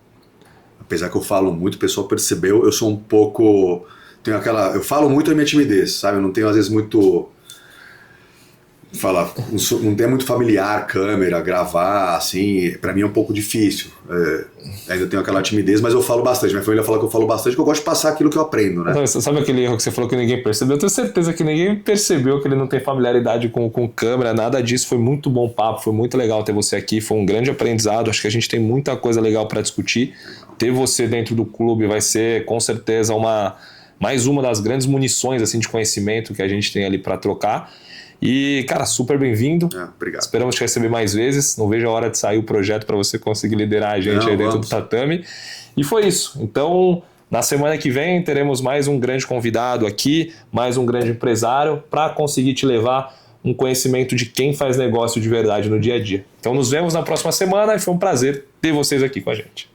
Apesar que eu falo muito, o pessoal percebeu, eu sou um pouco... eu falo muito da minha timidez, sabe? Eu não tenho, às vezes, muito... não é muito familiar câmera, gravar, assim, pra mim é um pouco difícil. Ainda tenho aquela timidez, mas eu falo bastante. Minha família fala que eu falo bastante, porque eu gosto de passar aquilo que eu aprendo, né? Sabe aquele erro que você falou que ninguém percebeu? Eu tenho certeza que ninguém percebeu que ele não tem familiaridade com câmera, nada disso. Foi muito bom papo, foi muito legal ter você aqui, foi um grande aprendizado. Acho que a gente tem muita coisa legal pra discutir. Ter você dentro do clube vai ser, com certeza, mais uma das grandes munições assim, de conhecimento que a gente tem ali pra trocar. E, cara, super bem-vindo. Obrigado. Esperamos te receber mais vezes. Não vejo a hora de sair o projeto para você conseguir liderar a gente aí dentro do tatame. E foi isso. Então, na semana que vem, teremos mais um grande convidado aqui, mais um grande empresário, para conseguir te levar um conhecimento de quem faz negócio de verdade no dia a dia. Então, nos vemos na próxima semana e foi um prazer ter vocês aqui com a gente.